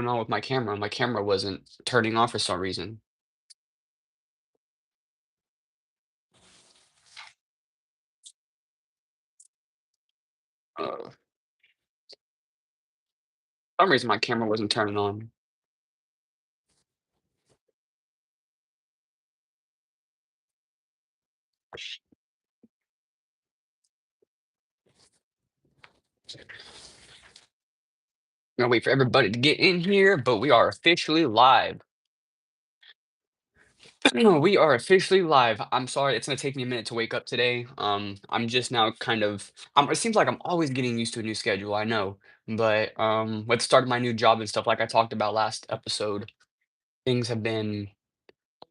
going on with my camera. My camera wasn't turning on for some reason. For some reason my camera wasn't turning on. Gonna wait for everybody to get in here, but we are officially live. No, we are officially live. I'm sorry, it's gonna take me a minute to wake up today. I'm just now kind of it seems like I'm always getting used to a new schedule, I know. But with the start of my new job and stuff like I talked about last episode, things have been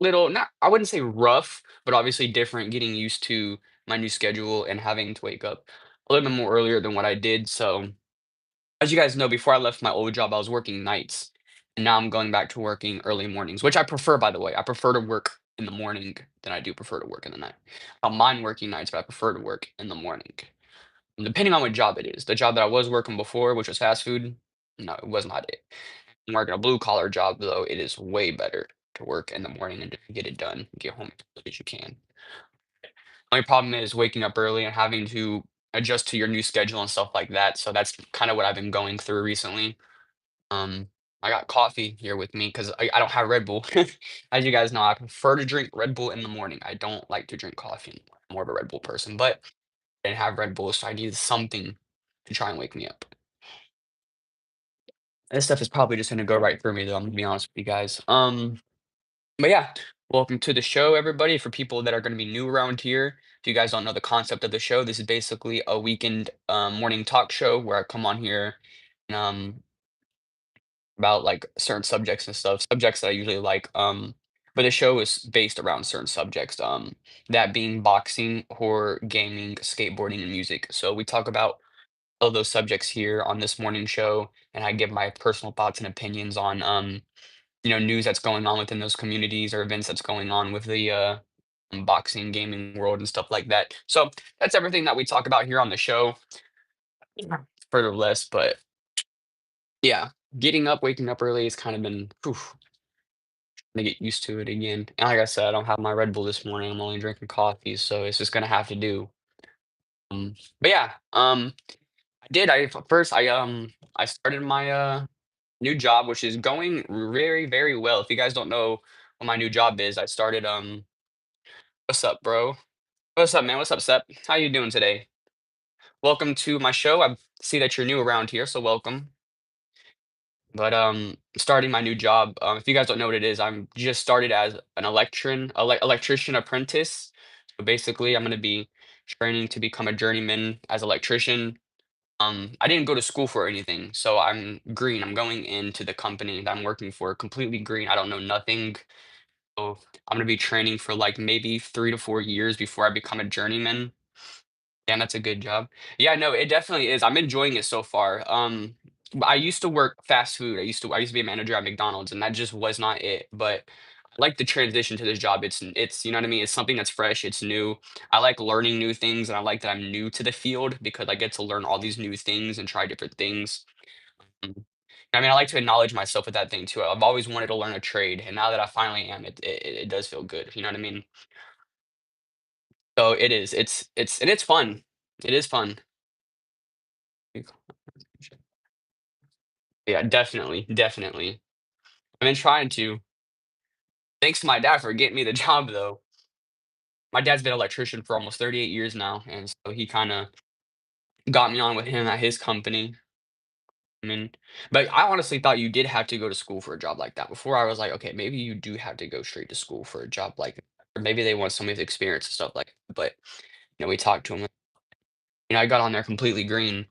little not I wouldn't say rough, but obviously different getting used to my new schedule and having to wake up a little bit more earlier than what I did. So, as you guys know, before I left my old job, I was working nights, and now I'm going back to working early mornings, which I prefer, by the way. I prefer to work in the morning than I do prefer to work in the night. I don't mind working nights, but I prefer to work in the morning. Depending on what job it is. The job that I was working before, which was fast food, no, it was not it. I'm working a blue collar job, though, it is way better to work in the morning and just get it done, get home as early as you can. Only problem is waking up early and having to adjust to your new schedule and stuff like that. So that's kind of what I've been going through recently. Um, I got coffee here with me because I don't have Red Bull. As you guys know, I prefer to drink Red Bull in the morning. I don't like to drink coffee. I'm more of a Red Bull person, but I didn't have Red Bull, so I needed something to try and wake me up. This stuff is probably just gonna go right through me, though. I'm gonna be honest with you guys. But yeah, welcome to the show, everybody. For people that are going to be new around here, if you guys don't know the concept of the show, this is basically a weekend morning talk show where I come on here and about like certain subjects and stuff, subjects that I usually like. But the show is based around certain subjects, that being boxing, horror, gaming, skateboarding, and music. So we talk about all those subjects here on this morning show, and I give my personal thoughts and opinions on news that's going on within those communities or events that's going on with the boxing gaming world and stuff like that. So that's everything that we talk about here on the show. Yeah. Further or less, but yeah, getting up, waking up early has kind of been to get used to it again. And like I said, I don't have my Red Bull this morning. I'm only drinking coffee, so it's just gonna have to do. But yeah, I did. First I started my new job, which is going very very well. If you guys don't know what my new job is, I started what's up, bro? What's up, man? What's up, Sep? How you doing today? Welcome to my show. I see that you're new around here, so welcome. But starting my new job. If you guys don't know what it is, I'm just started as an electrician apprentice. So basically, I'm going to be training to become a journeyman as electrician. I didn't go to school for anything, so I'm green. I'm going into the company that I'm working for completely green. I don't know nothing. So I'm going to be training for like maybe 3 to 4 years before I become a journeyman. Yeah, that's a good job. Yeah, no, it definitely is. I'm enjoying it so far. I used to work fast food. I used to be a manager at McDonald's, and that just was not it. But I like the transition to this job. It's you know what I mean. It's something that's fresh. It's new. I like learning new things, and I like that I'm new to the field because I get to learn all these new things and try different things. Mm. I mean, I like to acknowledge myself with that thing too. I've always wanted to learn a trade, and now that I finally am, it does feel good. You know what I mean? So it is. It's fun. It is fun. Yeah, definitely, definitely. I've been trying to. Thanks to my dad for getting me the job, though. My dad's been an electrician for almost 38 years now, and so he kinda got me on with him at his company. I mean, but I honestly thought you did have to go to school for a job like that. Before I was like, "Okay, maybe you do have to go straight to school for a job like that, or maybe they want somebody with experience and stuff like that." But, we talked to him. I got on there completely green.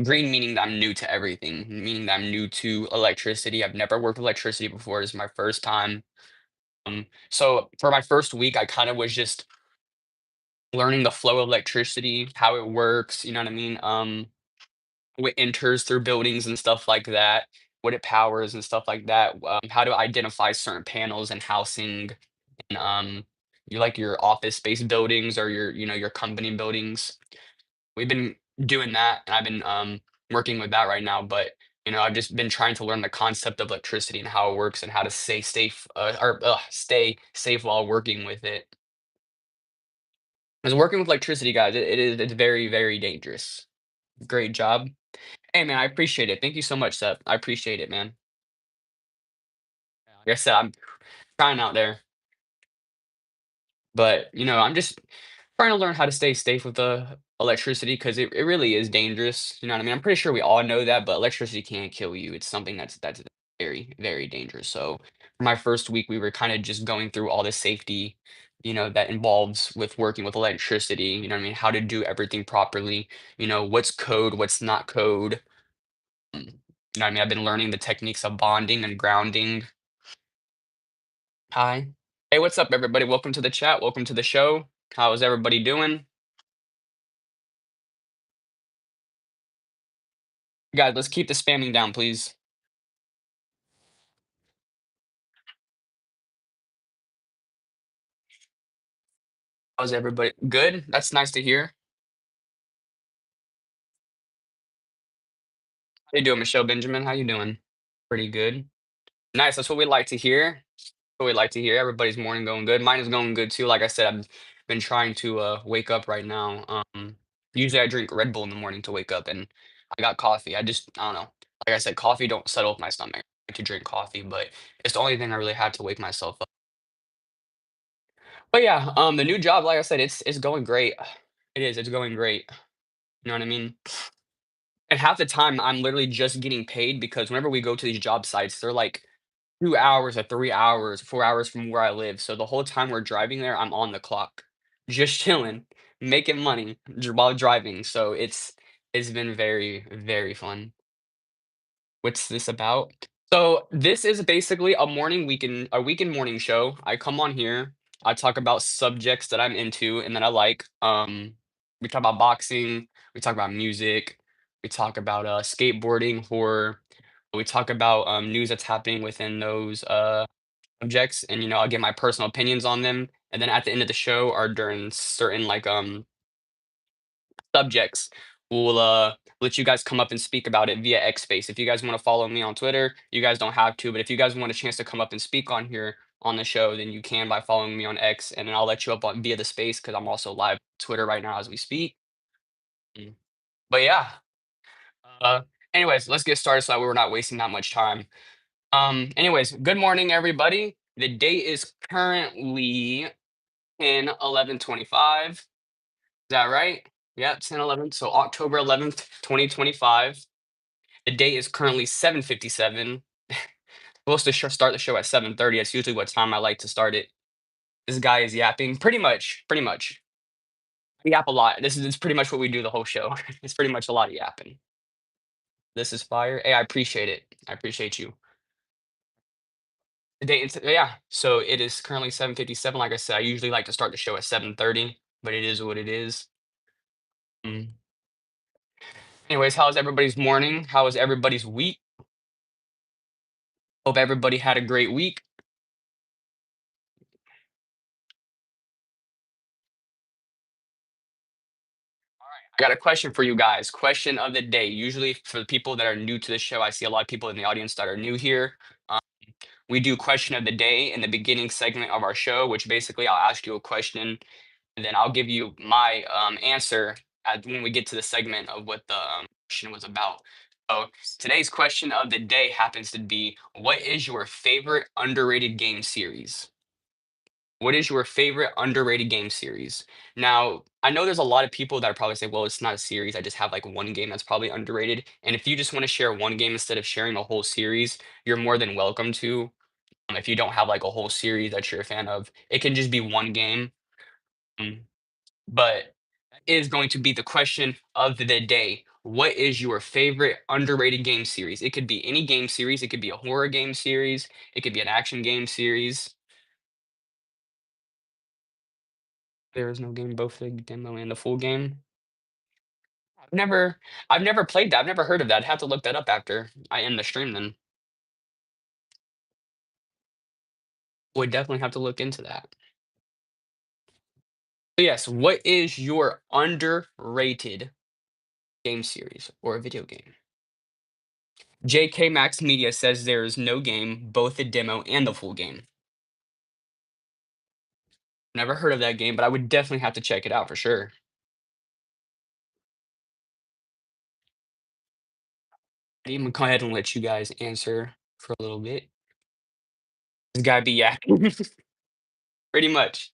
Green meaning that I'm new to everything, meaning that I'm new to electricity. I've never worked with electricity before. This is my first time. So for my first week, I kind of was just learning the flow of electricity, how it works, you know what I mean? What enters through buildings and stuff like that, what it powers and stuff like that, how to identify certain panels and housing, and you like your office space buildings or your company buildings. We've been doing that, and I've been working with that right now. But I've just been trying to learn the concept of electricity and how it works and how to stay safe, stay safe while working with it. Because working with electricity, guys, it's very, very dangerous. Great job. Hey, man, I appreciate it. Thank you so much, Seth. I appreciate it, man. Like I said, I'm trying out there, but I'm just trying to learn how to stay safe with the electricity because it really is dangerous. You know what I mean? I'm pretty sure we all know that, but electricity can't kill you. It's something that's very, very dangerous. So for my first week, we were kind of just going through all the safety, that involves with working with electricity. You know what I mean? How to do everything properly. What's code, what's not code. You know what I mean? I've been learning the techniques of bonding and grounding. Hi. Hey, what's up, everybody? Welcome to the chat. Welcome to the show. How is everybody doing? Guys, let's keep the spamming down, please. How's everybody? Good? That's nice to hear. How you doing, Michelle Benjamin? How you doing? Pretty good. Nice. That's what we like to hear. What we like to hear. Everybody's morning going good. Mine is going good too. Like I said, I've been trying to wake up right now. Usually I drink Red Bull in the morning to wake up, and I got coffee. I don't know. Like I said, coffee don't settle with my stomach. I like to drink coffee, but it's the only thing I really had to wake myself up. But yeah, the new job, like I said, it's going great. It is. It's going great. You know what I mean? And half the time, I'm literally just getting paid because whenever we go to these job sites, they're like 2 hours or 3 hours, 4 hours from where I live. So the whole time we're driving there, I'm on the clock, just chilling, making money while driving. So it's been very, very fun. What's this about? So this is basically a weekend morning show. I come on here, I talk about subjects that I'm into and that I like. We talk about boxing, we talk about music, we talk about skateboarding, horror, we talk about news that's happening within those subjects, and I'll give my personal opinions on them. And then at the end of the show, or during certain like subjects, we'll let you guys come up and speak about it via X Space. If you guys want to follow me on Twitter, you guys don't have to, but if you guys want a chance to come up and speak on here on the show, then you can by following me on X, and then I'll let you up on via the space because I'm also live on Twitter right now as we speak. Mm. But yeah, uh, anyways, let's get started so that we're not wasting that much time. Anyways, good morning, everybody. The date is currently 10/11/25. Is that right? Yeah, 10/11. So October 11th, 2025. The date is currently 7:57. Supposed to start the show at 7:30. That's usually what time I like to start it. This guy is yapping. Pretty much. Pretty much. I yap a lot. This is pretty much what we do the whole show. It's pretty much a lot of yapping. This is fire. Hey, I appreciate it. I appreciate you. The date, yeah. So it is currently 7:57. Like I said, I usually like to start the show at 7:30, but it is what it is. Mm. Anyways, how's everybody's morning? How was everybody's week? Hope everybody had a great week. I got a question for you guys. Question of the day. Usually, for the people that are new to the show, I see a lot of people in the audience that are new here. Um, we do question of the day in the beginning segment of our show, which basically I'll ask you a question and then I'll give you my answer when we get to the segment of what the question was about. So today's question of the day happens to be, what is your favorite underrated game series? What is your favorite underrated game series? Now, I know there's a lot of people that probably say, well, it's not a series. I just have like one game that's probably underrated. And if you just want to share one game instead of sharing a whole series, you're more than welcome to. If you don't have like a whole series that you're a fan of, it can just be one game. Um, but that is going to be the question of the day. What is your favorite underrated game series? It could be any game series. It could be a horror game series. It could be an action game series. There is no game, both the demo and the full game. I've never I've never played that. I've never heard of that. I'd have to look that up after I end the stream then. Would definitely have to look into that. So yes, what is your underrated game series or a video game? JK Maxx Media says there is no game, both the demo and the full game. Never heard of that game, but I would definitely have to check it out for sure. I'm gonna go ahead and let you guys answer for a little bit. This guy be yakking. Pretty much.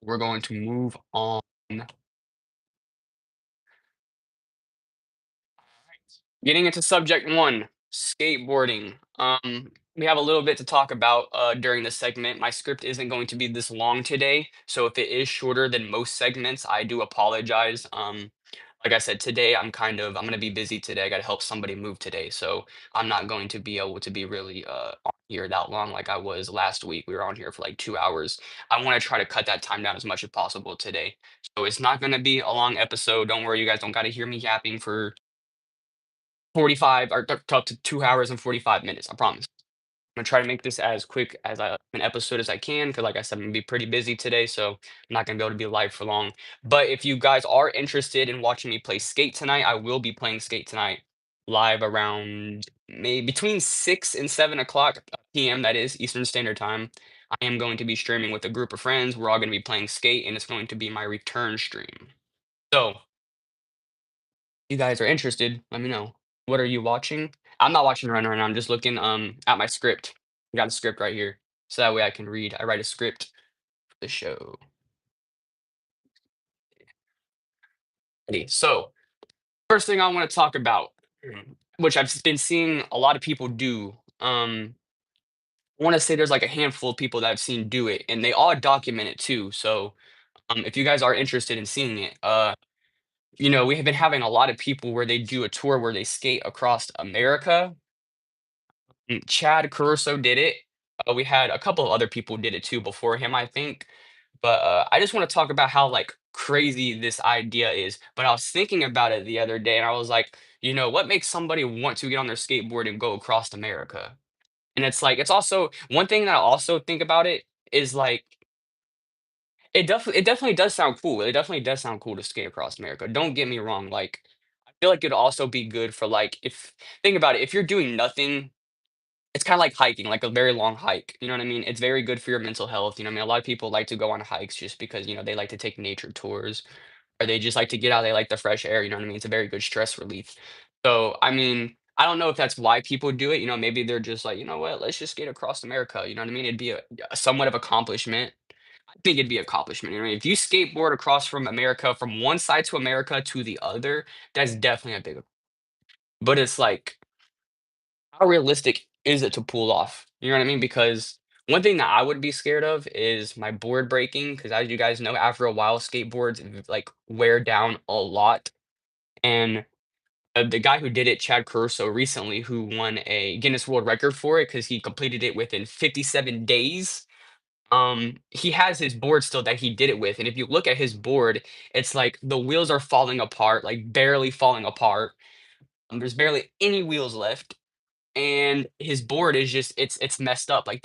We're going to move on. Getting into subject one, skateboarding. We have a little bit to talk about during this segment. My script isn't going to be this long today, so if it is shorter than most segments, I do apologize. Like I said, today I'm gonna be busy today. I gotta help somebody move today, so I'm not going to be able to be really on here that long like I was last week. We were on here for like 2 hours. I want to try to cut that time down as much as possible today. So it's not gonna be a long episode. Don't worry, you guys don't gotta hear me yapping for 45 or up to 2 hours and 45 minutes, I promise. I'm gonna try to make this as quick as an episode as I can, because like I said, I'm gonna be pretty busy today, so I'm not gonna be able to be live for long. But if you guys are interested in watching me play Skate tonight, I will be playing Skate tonight live around maybe between 6 and 7 o'clock p.m. That is Eastern Standard Time. I am going to be streaming with a group of friends. We're all gonna be playing Skate, and it's going to be my return stream. So you guys are interested, let me know. What are you watching? I'm not watching Run right now. I'm just looking at my script. I got a script right here. So that way I can read. I write a script for the show. Ready. So first thing I want to talk about, which I've been seeing a lot of people do. I want to say there's like a handful of people that I've seen do it, and they all document it too. So if you guys are interested in seeing it, we have been having a lot of people where they do a tour where they skate across America. Chad Caruso did it. We had a couple of other people did it too before him, I think. But I just want to talk about how like crazy this idea is. But I was thinking about it the other day, and I was like, what makes somebody want to get on their skateboard and go across America? And it's like it's also one thing that I also think about it is like it definitely does sound cool. It definitely does sound cool to skate across America. Don't get me wrong. Like I feel like it'd also be good for like if think about it, if you're doing nothing it's kinda like hiking, like a very long hike, you know what I mean? It's very good for your mental health, you know what I mean? A lot of people like to go on hikes just because, they like to take nature tours, or they just like to get out, they like the fresh air, you know what I mean? It's a very good stress relief. So, I mean, I don't know if that's why people do it, maybe they're just like, "You know what? Let's just get across America," you know what I mean? It'd be a somewhat of accomplishment. I think it'd be accomplishment, you know what I mean? If you skateboard across from America, from one side to America to the other, that's definitely a big but it's like how realistic is it to pull off? You know what I mean? Because one thing that I would be scared of is my board breaking. Because as you guys know, after a while, skateboards like wear down a lot. And the guy who did it, Chad Caruso, recently, who won a Guinness World Record for it because he completed it within 57 days. He has his board still that he did it with, and if you look at his board, it's like the wheels are falling apart, like barely falling apart. There's barely any wheels left and his board is just it's messed up like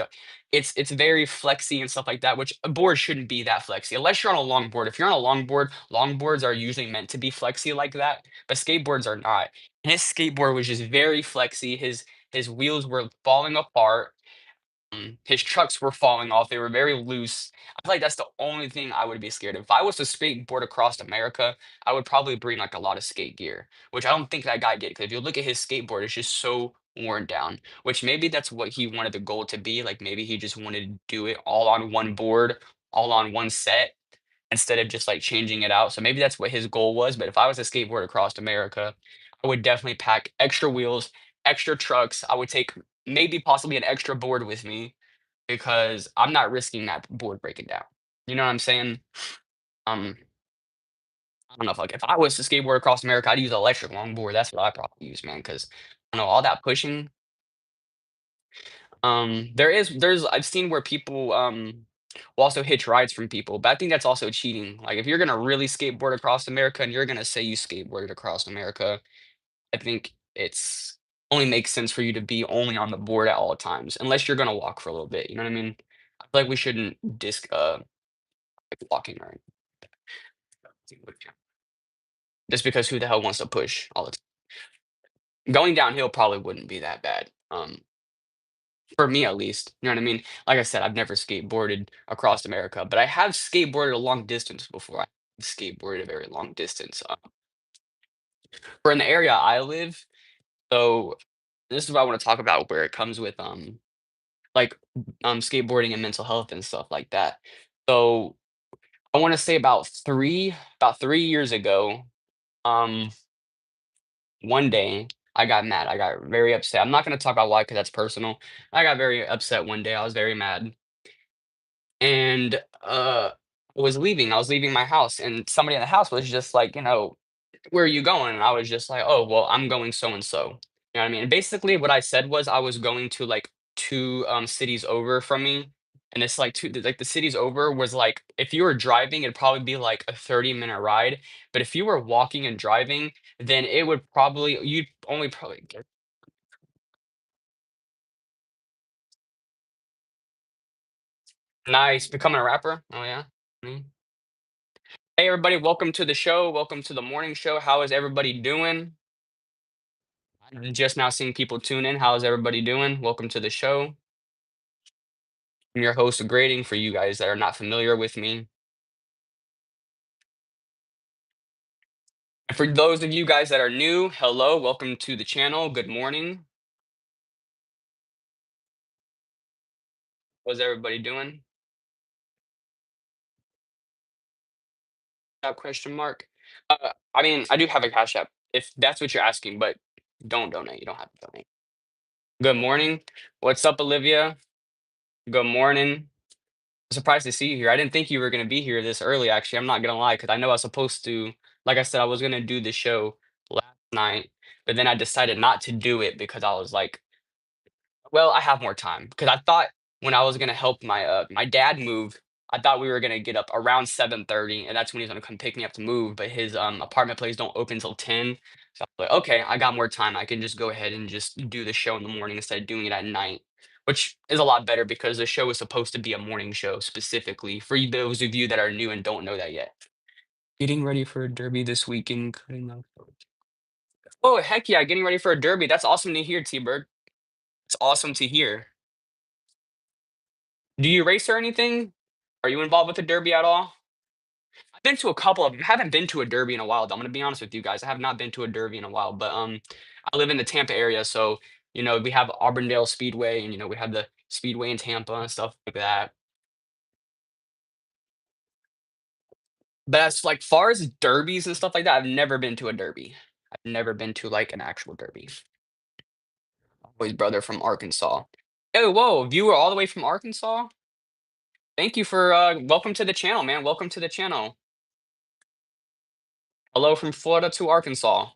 it's very flexy and stuff like that which a board shouldn't be that flexy unless you're on a long board. If you're on a long board, long boards are usually meant to be flexy like that, but skateboards are not, and his skateboard was just very flexy. His wheels were falling apart. His trucks were falling off. They were very loose. I feel like that's the only thing I would be scared of. If I was to skateboard across America, I would probably bring like a lot of skate gear, which I don't think that guy did. Because if you look at his skateboard, it's just so worn down. Which maybe that's what he wanted the goal to be. Like maybe he just wanted to do it all on one board, all on one set, instead of just like changing it out. So maybe that's what his goal was. But if I was to skateboard across America, I would definitely pack extra wheels, extra trucks. I would take maybe possibly an extra board with me because I'm not risking that board breaking down. You know what I'm saying? Um, I don't know if like if I was to skateboard across America, I'd use an electric longboard. That's what I probably use, man. Because I know all that pushing. There's I've seen where people will also hitch rides from people, but I think that's also cheating. Like if you're gonna really skateboard across America and you're gonna say you skateboarded across America, I think it's only makes sense for you to be only on the board at all times, unless you're gonna walk for a little bit. You know what I mean? I feel like we shouldn't disc like walking or anything just because who the hell wants to push all the time? Going downhill probably wouldn't be that bad, for me at least, you know what I mean? Like I said, I've never skateboarded across America, but I have skateboarded a long distance before. I skateboarded a very long distance, for in the area I live, so this is what I wanna talk about where it comes with, like, skateboarding and mental health and stuff like that. So, I wanna say about 3 years ago, um, one day, I got mad, I got very upset. I'm not gonna talk about why, because that's personal. I got very upset one day, I was very mad, and, I was leaving my house, and somebody in the house was just like, "Where are you going?" And I was just like, "Oh, well, I'm going so and so." You know what I mean? And basically what I said was I was going to, like, 2, cities over from me, and it's, like, 2 like, the cities over was, like, if you were driving, it'd probably be, like, a 30-minute ride, but if you were walking and driving, then it would probably you'd only probably get Nice, becoming a rapper? Oh, yeah? Mm. Hey, everybody, welcome to the show, welcome to the morning show. How is everybody doing? I'm just now seeing people tune in. How is everybody doing? Welcome to the show. I'm your host, Grading, for you guys that are not familiar with me. And for those of you guys that are new, hello, welcome to the channel. Good morning. How's everybody doing? Question mark. I mean, I do have a Cash App if that's what you're asking, but don't donate. You don't have to donate. Good morning. What's up, Olivia? Good morning. Surprised to see you here. I didn't think you were gonna be here this early, actually. I'm not gonna lie, because I know I was supposed to, like I said, I was gonna do the show last night, but then I decided not to do it because I was like, well, I have more time. Because I thought when I was gonna help my dad move, I thought we were gonna get up around 7:30, and that's when he's gonna come pick me up to move. But his apartment place don't open till 10. So I was like, okay, I got more time. I can just go ahead and just do the show in the morning instead of doing it at night. Which is a lot better because the show is supposed to be a morning show specifically for those of you that are new and don't know that yet. Getting ready for a derby this weekend. Oh, heck yeah, getting ready for a derby. That's awesome to hear, T-Bird. It's awesome to hear. Do you race or anything? Are you involved with the derby at all? I've been to a couple of them. Haven't been to a derby in a while, though. I'm gonna be honest with you guys. I have not been to a derby in a while, but I live in the Tampa area, so we have Auburndale Speedway, and we have the Speedway in Tampa and stuff like that. But as like far as derbies and stuff like that, I've never been to a derby. I've never been to like an actual derby. Boy's brother from Arkansas. Oh, whoa, viewer all the way from Arkansas? Thank you for welcome to the channel, man. Welcome to the channel. Hello from Florida to Arkansas.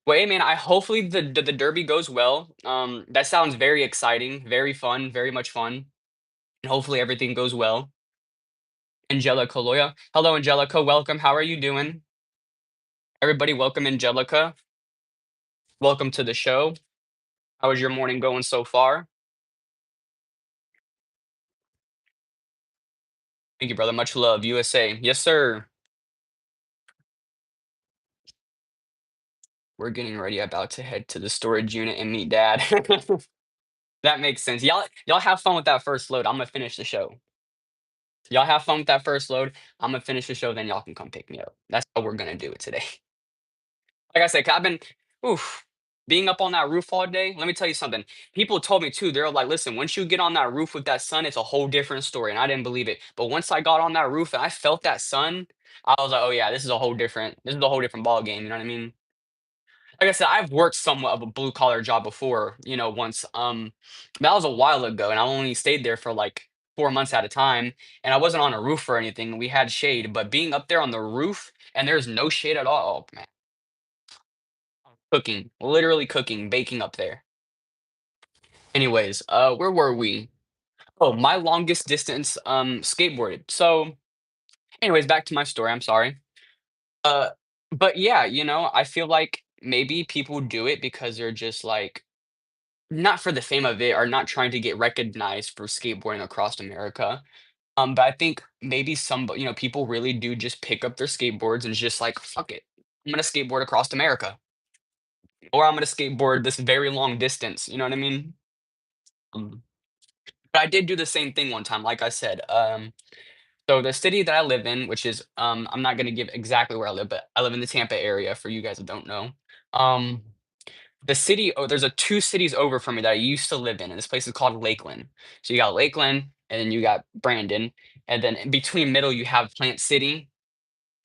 Well, hey, man, I hopefully the derby goes well. That sounds very exciting, very fun, very much fun. And hopefully everything goes well. Angelica Loya. Hello, Angelica. Welcome. How are you doing? Everybody, welcome Angelica. Welcome to the show. How is your morning going so far? Thank you, brother. Much love. USA. Yes, sir. We're getting ready, about to head to the storage unit and meet dad. That makes sense. Y'all have fun with that first load. I'm gonna finish the show. Y'all have fun with that first load. I'm gonna finish the show, then y'all can come pick me up. That's how we're gonna do it today. Like I said, 'cause I've been, oof, being up on that roof all day. Let me tell you something. People told me too. They're like, "Listen, once you get on that roof with that sun, it's a whole different story." And I didn't believe it. But once I got on that roof and I felt that sun, I was like, "Oh yeah, this is a whole different ball game." You know what I mean? Like I said, I've worked somewhat of a blue collar job before, once. That was a while ago, and I only stayed there for like 4 months at a time. And I wasn't on a roof or anything. We had shade, but being up there on the roof and there's no shade at all, oh man, cooking, literally cooking, baking up there. Anyways, where were we? Oh, my longest distance skateboarded. So, anyways, back to my story. I'm sorry. Uh, but yeah, I feel like maybe people do it because they're just like not for the fame of it, or not trying to get recognized for skateboarding across America. But I think maybe people really do just pick up their skateboards and it's just like, fuck it. I'm gonna skateboard across America. or I'm gonna skateboard this very long distance, you know what I mean? Um, but I did do the same thing one time, like I said, so the city that I live in, which is, I'm not gonna give exactly where I live, but I live in the Tampa area for you guys that don't know. Um, the city oh, there's a 2 cities over from me that I used to live in, and this place is called Lakeland. So you got Lakeland, and then you got Brandon, and then in between middle, you have Plant City.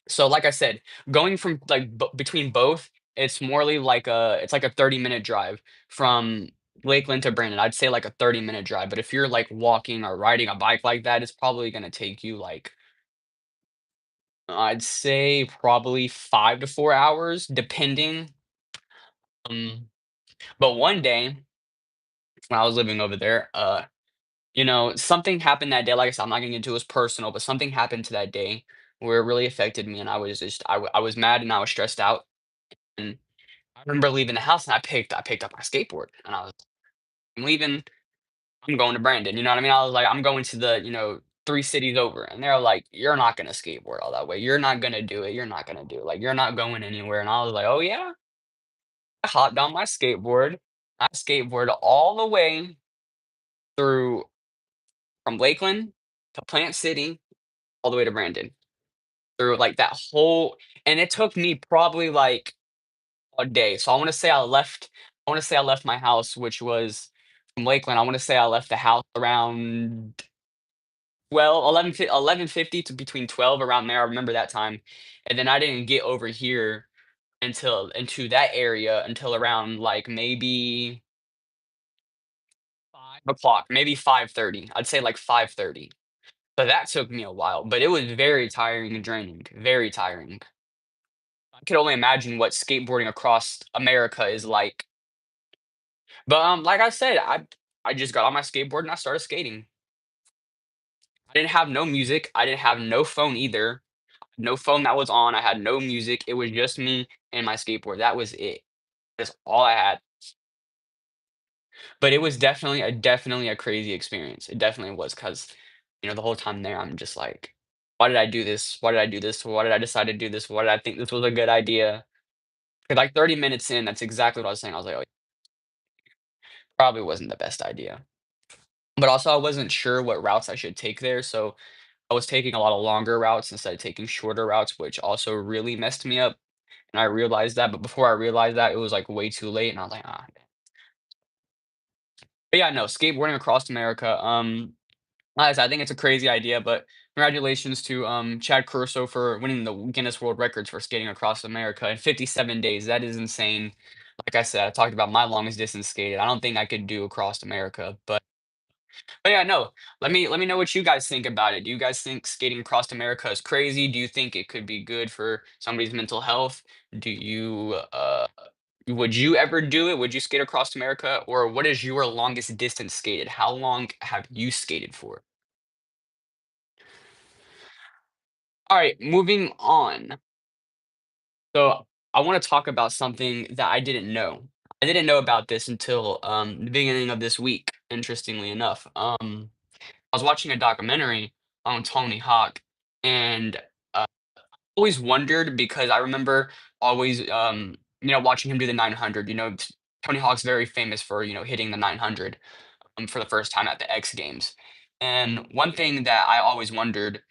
So like I said, going from like between both, it's like a 30-minute drive from Lakeland to Brandon. I'd say like a 30-minute drive, but if you're like walking or riding a bike like that, it's probably gonna take you like I'd say probably 5 to 4 hours depending. Um, but one day when I was living over there, something happened that day. Like I said, I'm not gonna get into it, was personal, but something happened to that day where it really affected me, and I was mad and I was stressed out. And I remember leaving the house and I picked up my skateboard and I was I'm leaving, I'm going to Brandon, you know what I mean? I was like, I'm going to the, 3 cities over. And they're like, you're not gonna skateboard all that way. You're not gonna do it. You're not gonna do it. Like, you're not going anywhere. And I was like, oh yeah. I hopped on my skateboard. I skateboarded all the way through from Lakeland to Plant City, all the way to Brandon. Through like that whole and it took me probably like a day. So I wanna say I left my house, which was from Lakeland. I wanna say I left the house around, well, 11:50 to between 12, around there. I remember that time. And then I didn't get over here until into that area until around like maybe 5 o'clock, maybe 5:30. I'd say like 5:30. So that took me a while, but it was very tiring and draining, very tiring. I could only imagine what skateboarding across America is like. But, like I said, I just got on my skateboard and I started skating. I didn't have no music, I didn't have no phone either, no phone that was on, I had no music, it was just me and my skateboard, that was it. That's all I had. But it was definitely a crazy experience, it definitely was, 'cause, the whole time there, I'm just like, "Why did I do this? Why did I do this? Why did I decide to do this? Why did I think this was a good idea?" 'Cause like 30 minutes in, that's exactly what I was saying, I was like, "Oh, probably wasn't the best idea." But also, I wasn't sure what routes I should take there, so I was taking a lot of longer routes instead of taking shorter routes, which also really messed me up, and I realized that, but before I realized that, it was, like, way too late, and I was like, "Ah." But yeah, no, skateboarding across America, like I said, I think it's a crazy idea, but congratulations to, Chad Caruso for winning the Guinness World Records for skating across America in 57 days, that is insane. Like I said, I talked about my longest distance skated, I don't think I could do across America, but yeah, no. Let me know what you guys think about it. Do you guys think skating across America is crazy? Do you think it could be good for somebody's mental health? Do you would you ever do it? Would you skate across America? Or what is your longest distance skated? How long have you skated for? All right, moving on. So I want to talk about something that I didn't know. I didn't know about this until the beginning of this week, interestingly enough. I was watching a documentary on Tony Hawk, and always wondered because I remember always, watching him do the 900. Tony Hawk's very famous for hitting the 900 for the first time at the X Games. And one thing that I always wondered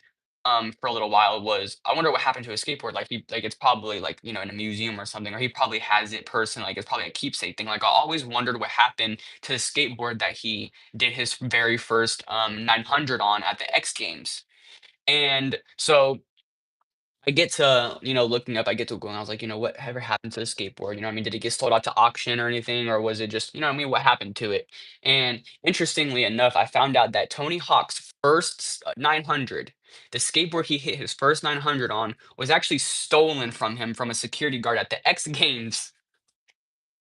for a little while was I wonder what happened to his skateboard. Like it's probably like in a museum or something, or he probably has it personally. Like it's probably a keepsake thing. Like I always wondered what happened to the skateboard that he did his very first 900 on at the X Games. And so I get to, looking up, I get to going, I was like, whatever happened to the skateboard? You know what I mean? Did it get sold out to auction or anything? Or was it just, what I mean? What happened to it? And interestingly enough, I found out that Tony Hawk's first 900, the skateboard he hit his first 900 on, was actually stolen from him from a security guard at the X Games.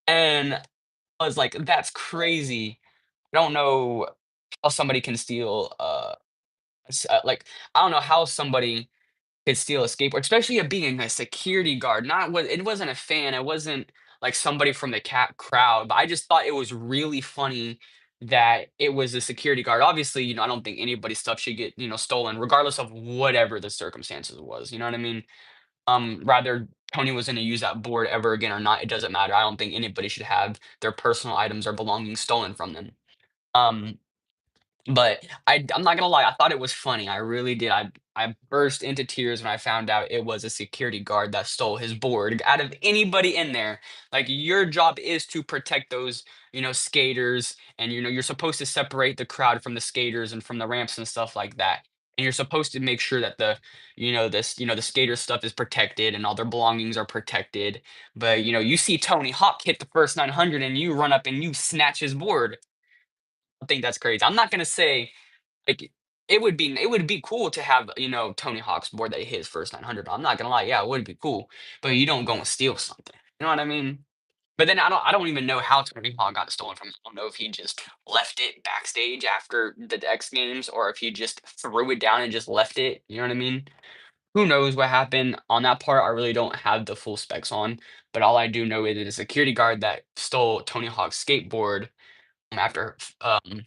And I was like, that's crazy. I don't know how somebody can steal, like, I don't know how somebody could steal a skateboard, especially it being a security guard. It wasn't a fan, it wasn't like somebody from the cat crowd, but I just thought it was really funny that it was a security guard. Obviously, I don't think anybody's stuff should get, stolen, regardless of whatever the circumstances was. You know what I mean? Rather Tony was gonna use that board ever again or not, it doesn't matter. I don't think anybody should have their personal items or belongings stolen from them. Um, but I'm not gonna lie, I thought it was funny. I really did. I burst into tears when I found out it was a security guard that stole his board. Out of anybody in there, like your job is to protect those, skaters, and you're supposed to separate the crowd from the skaters and from the ramps and stuff like that. And you're supposed to make sure that the skater stuff is protected and all their belongings are protected. But you see Tony Hawk hit the first 900 and you run up and you snatch his board. I think that's crazy. I'm not gonna say like it would be cool to have Tony Hawk's board that he hit his first 900. I'm not gonna lie, yeah, it would be cool, but you don't go and steal something. You know what I mean? But then I don't even know how Tony Hawk got stolen from. I don't know if he just left it backstage after the X Games or if he just threw it down and just left it. You know what I mean? Who knows what happened on that part? I really don't have the full specs on, but all I do know is a security guard that stole Tony Hawk's skateboard after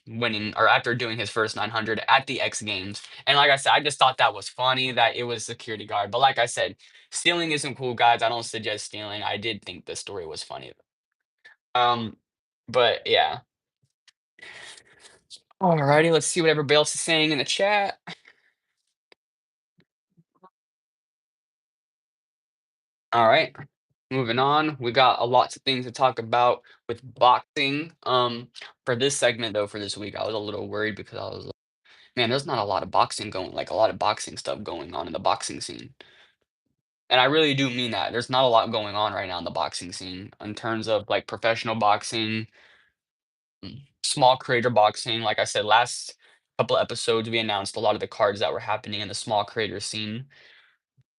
winning or after doing his first 900 at the X Games. And like I said, I just thought that was funny that it was security guard. But like I said, stealing isn't cool, guys. I don't suggest stealing. I did think the story was funny. Um, but yeah. Alrighty, let's see what everybody else is saying in the chat. All right. Moving on, we got a lots of things to talk about with boxing. For this segment though, for this week, I was a little worried because I was like, man, there's not a lot of boxing going, like a lot of boxing stuff going on in the boxing scene. And I really do mean that. There's not a lot going on right now in the boxing scene in terms of like professional boxing, small creator boxing. Like I said, last couple episodes, we announced a lot of the cards that were happening in the small creator scene.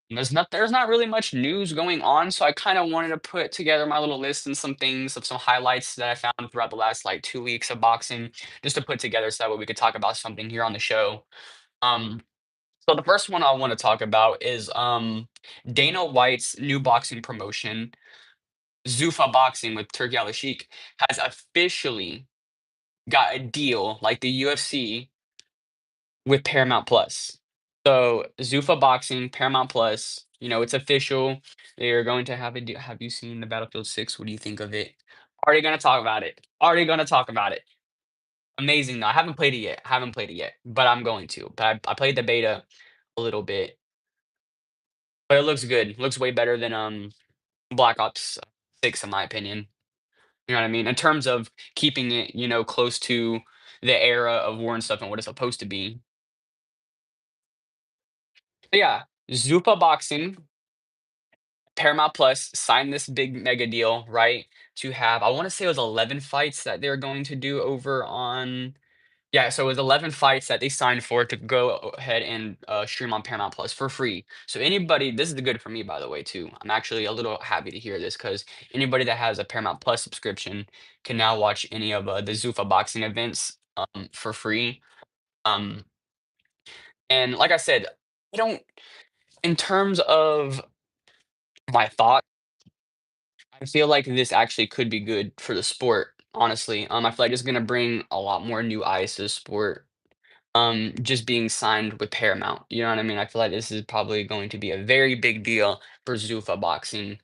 And there's not really much news going on, so I kind of wanted to put together my little list and some things of some highlights that I found throughout the last like 2 weeks of boxing, just to put together so that way we could talk about something here on the show. Um, So the first one I want to talk about is Dana White's new boxing promotion, Zuffa Boxing with Turki Al Sheikh, has officially got a deal like the UFC with Paramount Plus. So Zuffa Boxing, Paramount Plus, it's official. They are going to have a deal. Have you seen the Battlefield 6? What do you think of it? Already gonna talk about it. Already gonna talk about it. Amazing though. I haven't played it yet. Haven't played it yet, but I'm going to. But I played the beta a little bit. But it looks good. Looks way better than, Black Ops 6 in my opinion. You know what I mean? In terms of keeping it, close to the era of war and stuff and what it's supposed to be. But yeah, Zuffa Boxing, Paramount Plus signed this big mega deal, right? To have I wanna say it was 11 fights that they're going to do over on. Yeah, so it was 11 fights that they signed for to go ahead and, stream on Paramount Plus for free. So anybody this is the good for me, by the way, too. I'm actually a little happy to hear this because anybody that has a Paramount Plus subscription can now watch any of, the Zuffa boxing events, for free. Um, and like I said, I don't in terms of my thought, I feel like this actually could be good for the sport, honestly. I feel like it's gonna bring a lot more new eyes to the sport. Just being signed with Paramount. You know what I mean? I feel like this is probably going to be a very big deal for Zuffa Boxing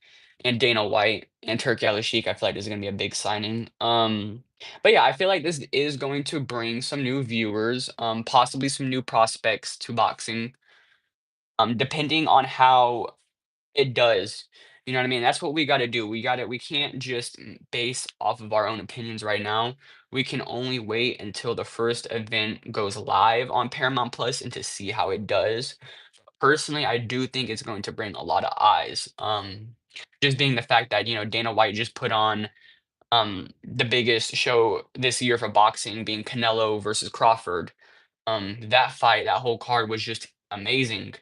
and Dana White and Turki Al Sheikh. I feel like this is gonna be a big signing. But yeah, I feel like this is going to bring some new viewers, possibly some new prospects to boxing. Depending on how it does. You know what I mean? That's what we gotta do. We can't just base off of our own opinions right now. We can only wait until the first event goes live on Paramount Plus and to see how it does. Personally, I do think it's going to bring a lot of eyes. Just being the fact that, Dana White just put on the biggest show this year for boxing being Canelo versus Crawford. That fight, that whole card was just amazing.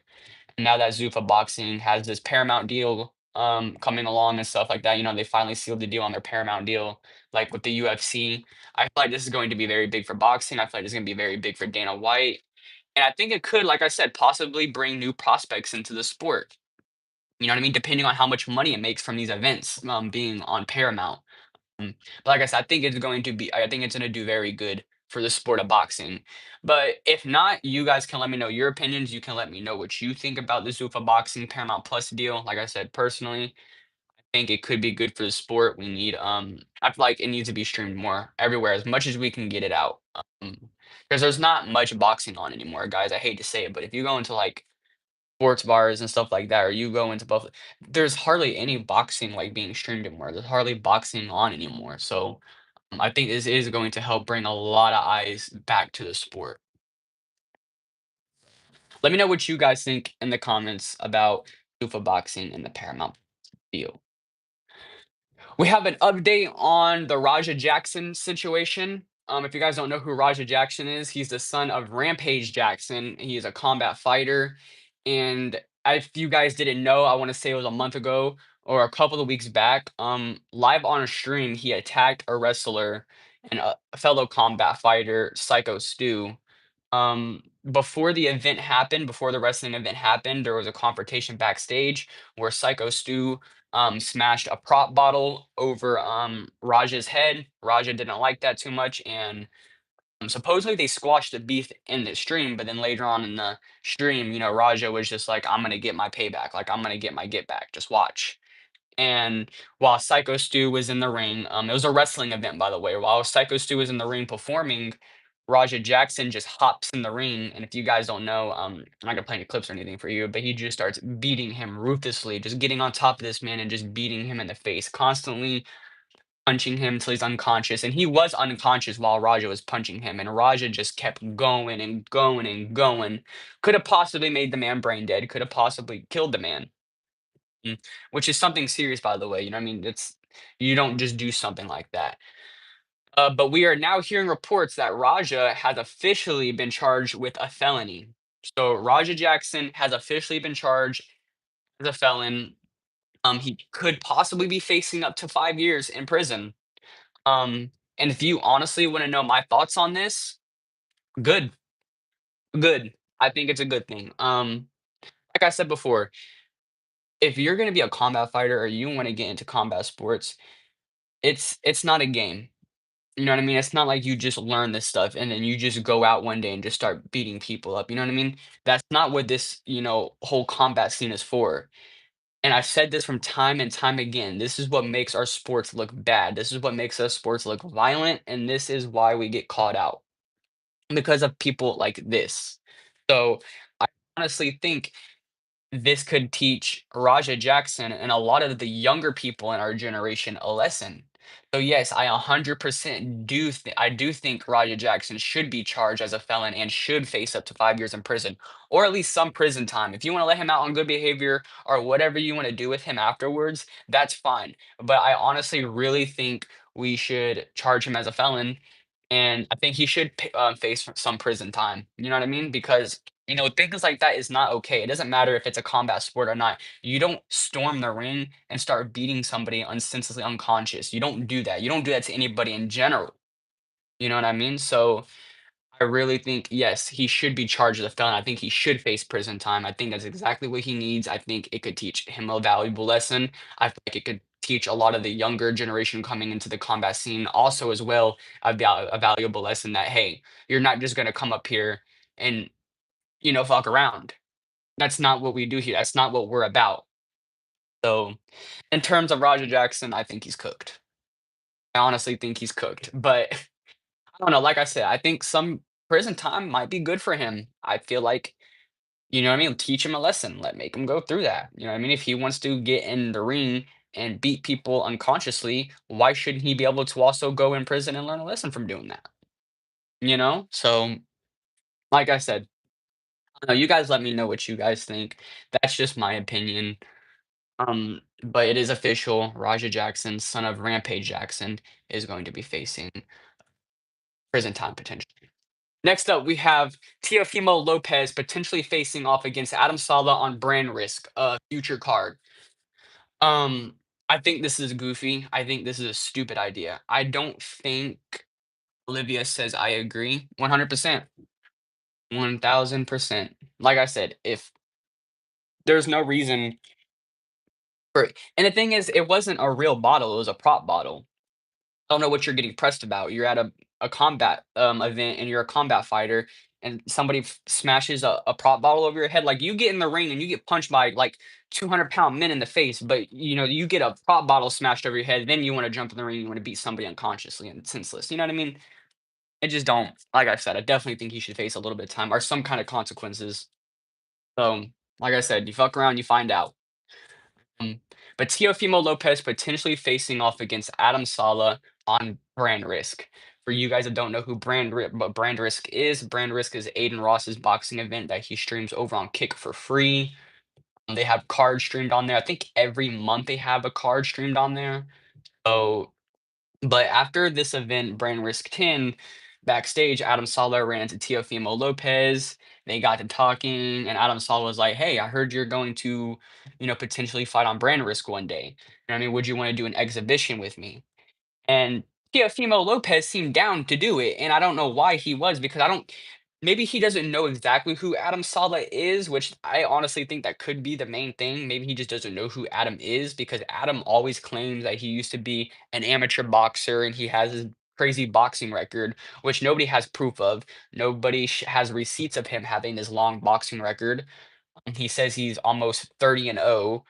Now that Zuffa Boxing has this Paramount deal coming along and stuff like that, they finally sealed the deal on their Paramount deal, like with the UFC. I feel like this is going to be very big for boxing. I feel like it's going to be very big for Dana White. And I think it could, like I said, possibly bring new prospects into the sport. You know what I mean? Depending on how much money it makes from these events being on Paramount. But like I said, I think it's going to do very good. for the sport of boxing. But if not, you guys can let me know your opinions. You can let me know what you think about the Zuffa Boxing Paramount Plus deal. Like I said, personally, I think it could be good for the sport. We need I feel like it needs to be streamed more everywhere as much as we can get it out. Because there's not much boxing on anymore, guys. I hate to say it, but if you go into like sports bars and stuff like that, or you go into both, there's hardly any boxing like being streamed anymore. There's hardly boxing on anymore. So I think this is going to help bring a lot of eyes back to the sport. Let me know what you guys think in the comments about Zuffa boxing and the Paramount deal. We have an update on the Raja Jackson situation. If you guys don't know who Raja Jackson is, he's the son of Rampage Jackson. He is a combat fighter. And if you guys didn't know, I want to say it was a month ago or a couple of weeks back, live on a stream, he attacked a wrestler and a fellow combat fighter, Psycho Stu. Before the event happened, before the wrestling event happened, there was a confrontation backstage where Psycho Stu smashed a prop bottle over Raja's head. Raja didn't like that too much, and supposedly they squashed the beef in the stream. But then later on in the stream, Raja was just like, "I'm gonna get my payback. Like I'm gonna get my get back. Just watch." And while Psycho Stu was in the ring, it was a wrestling event, by the way. While Psycho Stu was in the ring performing, Raja Jackson just hops in the ring. And if you guys don't know, I'm not gonna play any clips or anything for you, but he just starts beating him ruthlessly, just getting on top of this man and just beating him in the face, constantly punching him until he's unconscious. And he was unconscious while Raja was punching him, and Raja just kept going and going and going. Could have possibly made the man brain dead, could have possibly killed the man. Which is something serious, by the way, you know what I mean? It's you don't just do something like that. But we are now hearing reports that Raja has officially been charged with a felony. So Raja Jackson has officially been charged as a felon. He could possibly be facing up to 5 years in prison. Um, and if you honestly want to know my thoughts on this, good, good. I think it's a good thing. Like I said before, if you're going to be a combat fighter or you want to get into combat sports, it's not a game. You know what I mean? It's not like you just learn this stuff and then you just go out one day and just start beating people up. You know what I mean? That's not what this, whole combat scene is for. And I've said this from time and time again. This is what makes our sports look bad. This is what makes us sports look violent. And this is why we get caught out because of people like this. So I honestly think this could teach Raja Jackson and a lot of the younger people in our generation a lesson. So yes, I 100% I do think Raja Jackson should be charged as a felon and should face up to 5 years in prison or at least some prison time. If you want to let him out on good behavior or whatever you want to do with him afterwards, that's fine. But I honestly really think we should charge him as a felon, and I think he should face some prison time. You know what I mean? Because things like that is not okay. It doesn't matter if it's a combat sport or not. You don't storm the ring and start beating somebody senselessly unconscious. You don't do that. You don't do that to anybody in general. You know what I mean? So I really think, yes, he should be charged as a felon. I think he should face prison time. I think that's exactly what he needs. I think it could teach him a valuable lesson. I feel like it could teach a lot of the younger generation coming into the combat scene also as well a valuable lesson that, hey, you're not just going to come up here and, fuck around. That's not what we do here. That's not what we're about. So in terms of Roger Jackson, I think he's cooked. I honestly think he's cooked. But I don't know. Like I said, I think some prison time might be good for him. I feel like, you know what I mean? Teach him a lesson. Make him go through that. You know what I mean? If he wants to get in the ring and beat people unconsciously, why shouldn't he be able to also go in prison and learn a lesson from doing that? So like I said, I don't know, you guys let me know what you guys think. That's just my opinion. But it is official. Raja Jackson, son of Rampage Jackson, is going to be facing prison time potentially. Next up, we have Teofimo Lopez potentially facing off against Adam Saleh on brand risk, a future card. Um, I think this is goofy. I think this is a stupid idea. I don't think Olivia says I agree 100%. 1000%. Like I said, if there's no reason for, and the thing is, it wasn't a real bottle, it was a prop bottle. I don't know what you're getting pressed about. You're at a a combat event and you're a combat fighter and somebody smashes a prop bottle over your head, like you get in the ring and you get punched by like 200-pound men in the face, but you get a prop bottle smashed over your head, then you want to jump in the ring, you want to beat somebody unconsciously and senseless. You know what I mean? I just don't, like I said, I definitely think he should face a little bit of time or some kind of consequences. So, like I said, you fuck around, you find out. Um, but Teofimo Lopez potentially facing off against Adam Sala on Brand Risk. For you guys that don't know who Brand Risk is, Brand Risk is Aiden Ross's boxing event that he streams over on Kick for free. They have cards streamed on there. I think every month they have a card streamed on there. So, but after this event, Brand Risk 10, backstage, Adam Sala ran into Teofimo Lopez. They got to talking, and Adam Sala was like, "Hey, I heard you're going to, potentially fight on Brand Risk one day. I mean, would you want to do an exhibition with me?" And Teofimo Lopez seemed down to do it, and I don't know why he was because I don't. Maybe he doesn't know exactly who Adam Sala is, which I honestly think that could be the main thing. Maybe he just doesn't know who Adam is because Adam always claims that he used to be an amateur boxer and he has his crazy boxing record, which nobody has proof of. Nobody has receipts of him having this long boxing record. He says he's almost 30 and 0,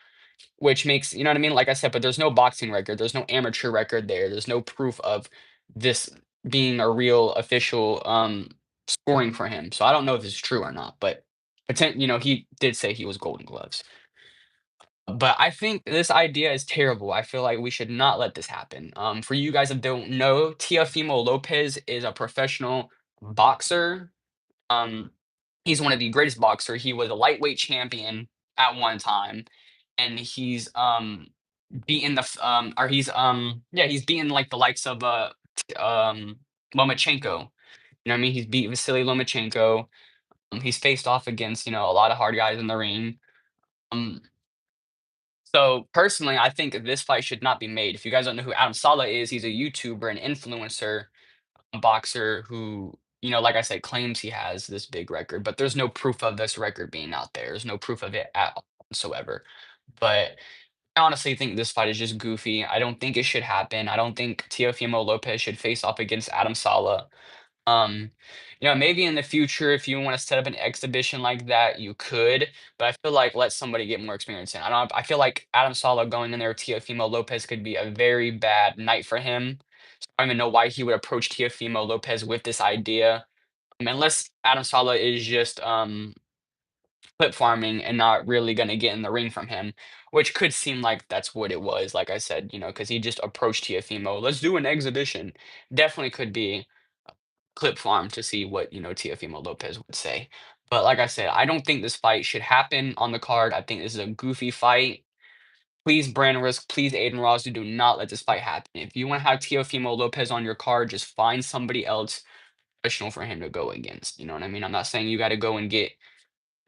which makes, you know what I mean? Like I said, but there's no boxing record, there's no amateur record there, there's no proof of this being a real official, scoring for him, so I don't know if it's true or not, but he did say he was Golden Gloves. But I think this idea is terrible, I feel like we should not let this happen. For you guys that don't know, Teofimo Lopez is a professional boxer, um, he's one of the greatest boxer, he was a lightweight champion at one time, and he's, beaten or yeah, he's beaten, like, the likes of, Lomachenko, you know what I mean? He's beat Vasily Lomachenko, he's faced off against, a lot of hard guys in the ring, um, so, personally, I think this fight should not be made. If you guys don't know who Adam Saleh is, he's a YouTuber and influencer, boxer who, like I said, claims he has this big record, but there's no proof of this record being out there, there's no proof of it at all whatsoever, but I honestly think this fight is just goofy. I don't think it should happen. I don't think Teofimo Lopez should face off against Adam Sala. Um, maybe in the future, if you want to set up an exhibition like that, you could. But I feel like let somebody get more experience in. I don't. I feel like Adam Sala going in there with Teofimo Lopez could be a very bad night for him. So I don't even know why he would approach Teofimo Lopez with this idea. Unless Adam Sala is just clip farming and not really gonna get in the ring from him, which could seem like that's what it was, like I said, because he just approached Teofimo, "Let's do an exhibition." Definitely could be clip farm to see what, Teofimo Lopez would say. But like I said, I don't think this fight should happen on the card. I think this is a goofy fight. Please, Brand Risk, please, Aiden Ross, do not let this fight happen. If you want to have Teofimo Lopez on your card, just find somebody else professional for him to go against. You know what I mean? I'm not saying you got to go and get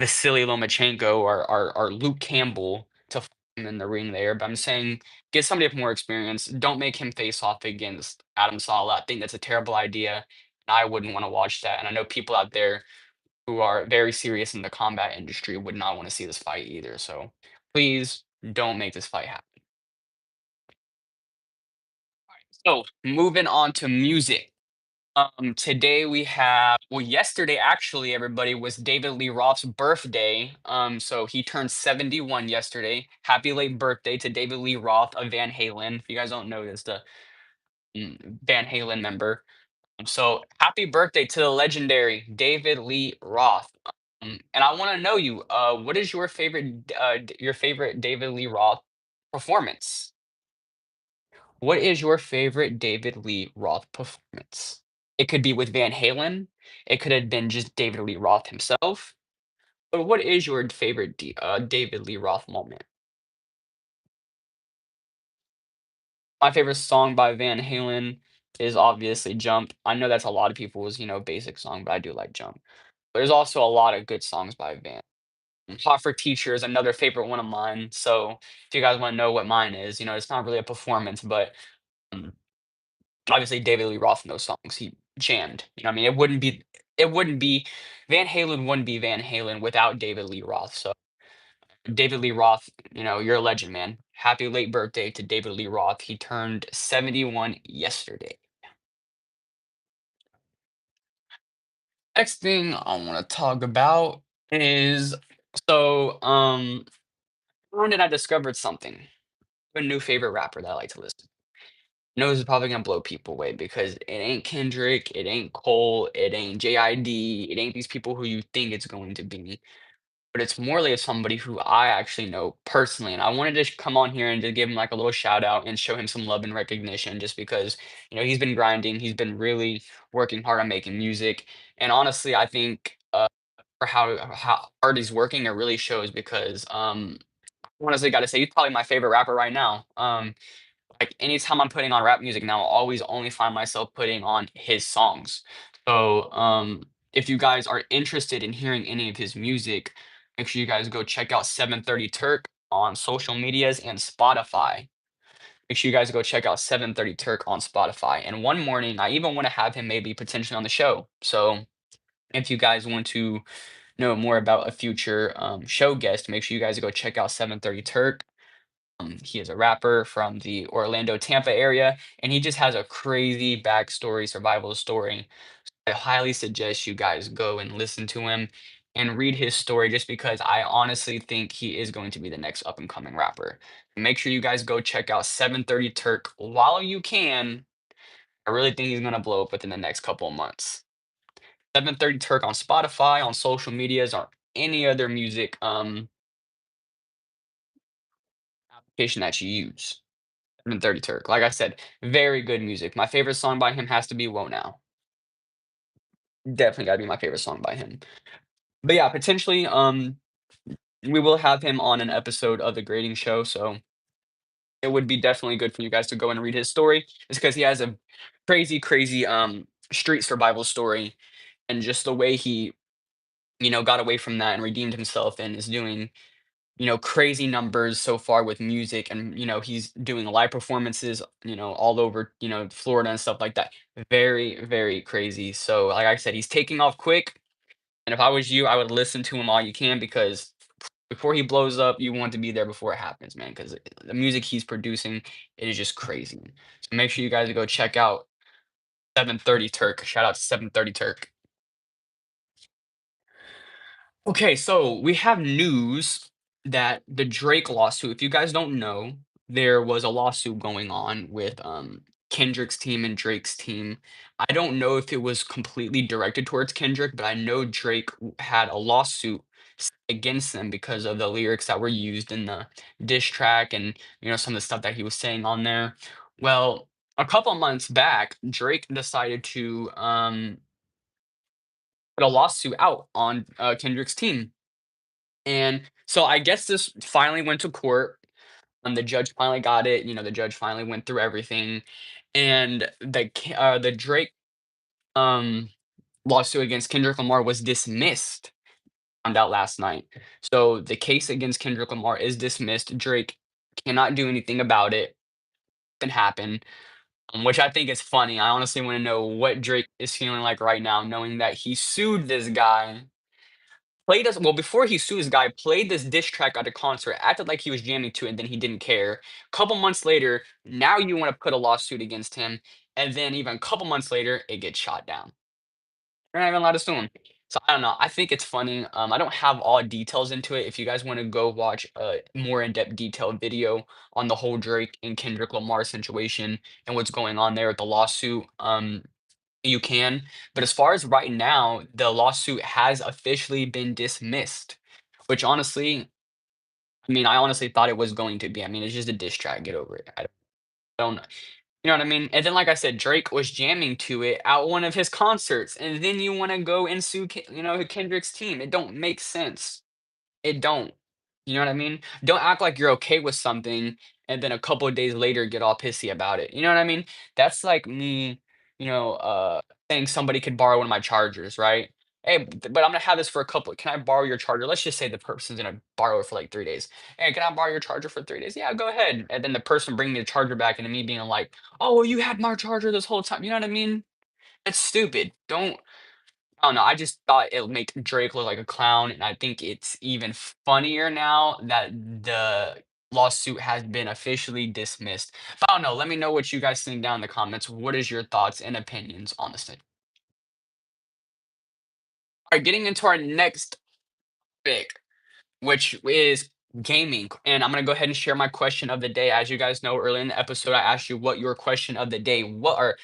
Vasily Lomachenko or Luke Campbell to fight him in the ring there, but I'm saying get somebody with more experience. Don't make him face off against Adam Sala. I think that's a terrible idea. I wouldn't want to watch that. And I know people out there who are very serious in the combat industry would not want to see this fight either. So please don't make this fight happen. So moving on to music. Today we have, well, yesterday actually, everybody, was David Lee Roth's birthday. So he turned 71 yesterday. Happy late birthday to David Lee Roth of Van Halen. If you guys don't know, is the Van Halen member. So happy birthday to the legendary David Lee Roth. And I want to know you. What is your favorite David Lee Roth performance? What is your favorite David Lee Roth performance? It could be with Van Halen. It could have been just David Lee Roth himself. But what is your favorite David Lee Roth moment? My favorite song by Van Halen is obviously "Jump." I know that's a lot of people's, basic song, but I do like "Jump." There's also a lot of good songs by Van. "Hot for Teacher" is another favorite one of mine. So if you guys want to know what mine is, it's not really a performance, but um, obviously David Lee Roth knows songs. He jammed. I mean, it wouldn't be Van Halen wouldn't be Van Halen without David Lee Roth. So David Lee Roth, you're a legend, man. Happy late birthday to David Lee Roth. He turned 71 yesterday. Next thing I want to talk about is so when did I discovered something? A new favorite rapper that I like to listen. I know this is probably gonna blow people away because it ain't Kendrick, it ain't Cole, it ain't JID, it ain't these people who you think it's going to be. But it's more like somebody who I actually know personally, and I wanted to come on here and to give him like a little shout out and show him some love and recognition, just because he's been grinding, he's been really working hard on making music, and honestly, I think for how hard he's working, it really shows because honestly, got to say he's probably my favorite rapper right now. Like anytime I'm putting on rap music now, I always only find myself putting on his songs. So, if you guys are interested in hearing any of his music, make sure you guys go check out 730 Turk on social medias and Spotify. Make sure you guys go check out 730 Turk on Spotify. And one morning, I even want to have him maybe potentially on the show. So, if you guys want to know more about a future show guest, make sure you guys go check out 730 Turk. He is a rapper from the Orlando, Tampa area, and he just has a crazy backstory, survival story. I highly suggest you guys go and listen to him and read his story just because I honestly think he is going to be the next up and coming rapper. Make sure you guys go check out 730 Turk while you can. I really think he's going to blow up within the next couple of months. 730 Turk on Spotify, on social medias, or any other music application that you use. 730 Turk. Like I said, very good music. My favorite song by him has to be Whoa Now. Definitely gotta be my favorite song by him. But yeah, potentially, we will have him on an episode of the grading show, so it would be definitely good for you guys to go and read his story. It's because he has a crazy, crazy street survival story and just the way he, got away from that and redeemed himself and is doing crazy numbers so far with music and he's doing live performances all over Florida and stuff like that. Very, very crazy. So like I said, he's taking off quick, and if I was you, I would listen to him all you can because before he blows up, you want to be there before it happens, man, because the music he's producing, it is just crazy. So make sure you guys go check out 730 Turk. Shout out to 730 Turk. Okay, so we have news that the Drake lawsuit, if you guys don't know, there was a lawsuit going on with Kendrick's team and Drake's team. I don't know if it was completely directed towards Kendrick, but I know Drake had a lawsuit against them because of the lyrics that were used in the diss track and some of the stuff that he was saying on there. Well, a couple months back, Drake decided to put a lawsuit out on Kendrick's team. And so I guess this finally went to court, and the judge finally got it. The judge finally went through everything, and the Drake um lawsuit against Kendrick Lamar was dismissed. Found out last night. So the case against Kendrick Lamar is dismissed. Drake cannot do anything about it. Can happen, which I think is funny. I honestly want to know what Drake is feeling like right now, knowing that he sued this guy. Played us well, before he sued this guy, played this diss track at a concert, acted like he was jamming to it, and then he didn't care. Couple months later, now you wanna put a lawsuit against him, and then even a couple months later, it gets shot down. You're not even allowed to sue him. So, I don't know, I think it's funny, I don't have all details into it. If you guys wanna go watch a more in-depth detailed video on the whole Drake and Kendrick Lamar situation and what's going on there with the lawsuit, you can, but as far as right now, the lawsuit has officially been dismissed, which honestly, I mean, I honestly thought it was going to be. I mean, it's just a diss track. Get over it. I don't, you know what I mean? And then, like I said, Drake was jamming to it at one of his concerts, and then you want to go and sue, Kendrick's team. It don't make sense. It don't. You know what I mean? Don't act like you're okay with something and then a couple of days later get all pissy about it. You know what I mean? That's like me, saying somebody could borrow one of my chargers, right? Hey, but I'm gonna have this for a couple. Can I borrow your charger? Let's just say the person's gonna borrow it for like 3 days. Hey, can I borrow your charger for 3 days? Yeah, go ahead. And then the person bring me the charger back, and me being like, "Oh, well, you had my charger this whole time." You know what I mean? That's stupid. I don't know, I just thought it would make Drake look like a clown, and I think it's even funnier now that the lawsuit has been officially dismissed. But I don't know, let me know what you guys think down in the comments. What is your thoughts and opinions on this thing? Alright, getting into our next pick, which is gaming. And I'm gonna go ahead and share my question of the day. As you guys know, earlier in the episode, I asked you what your question of the day what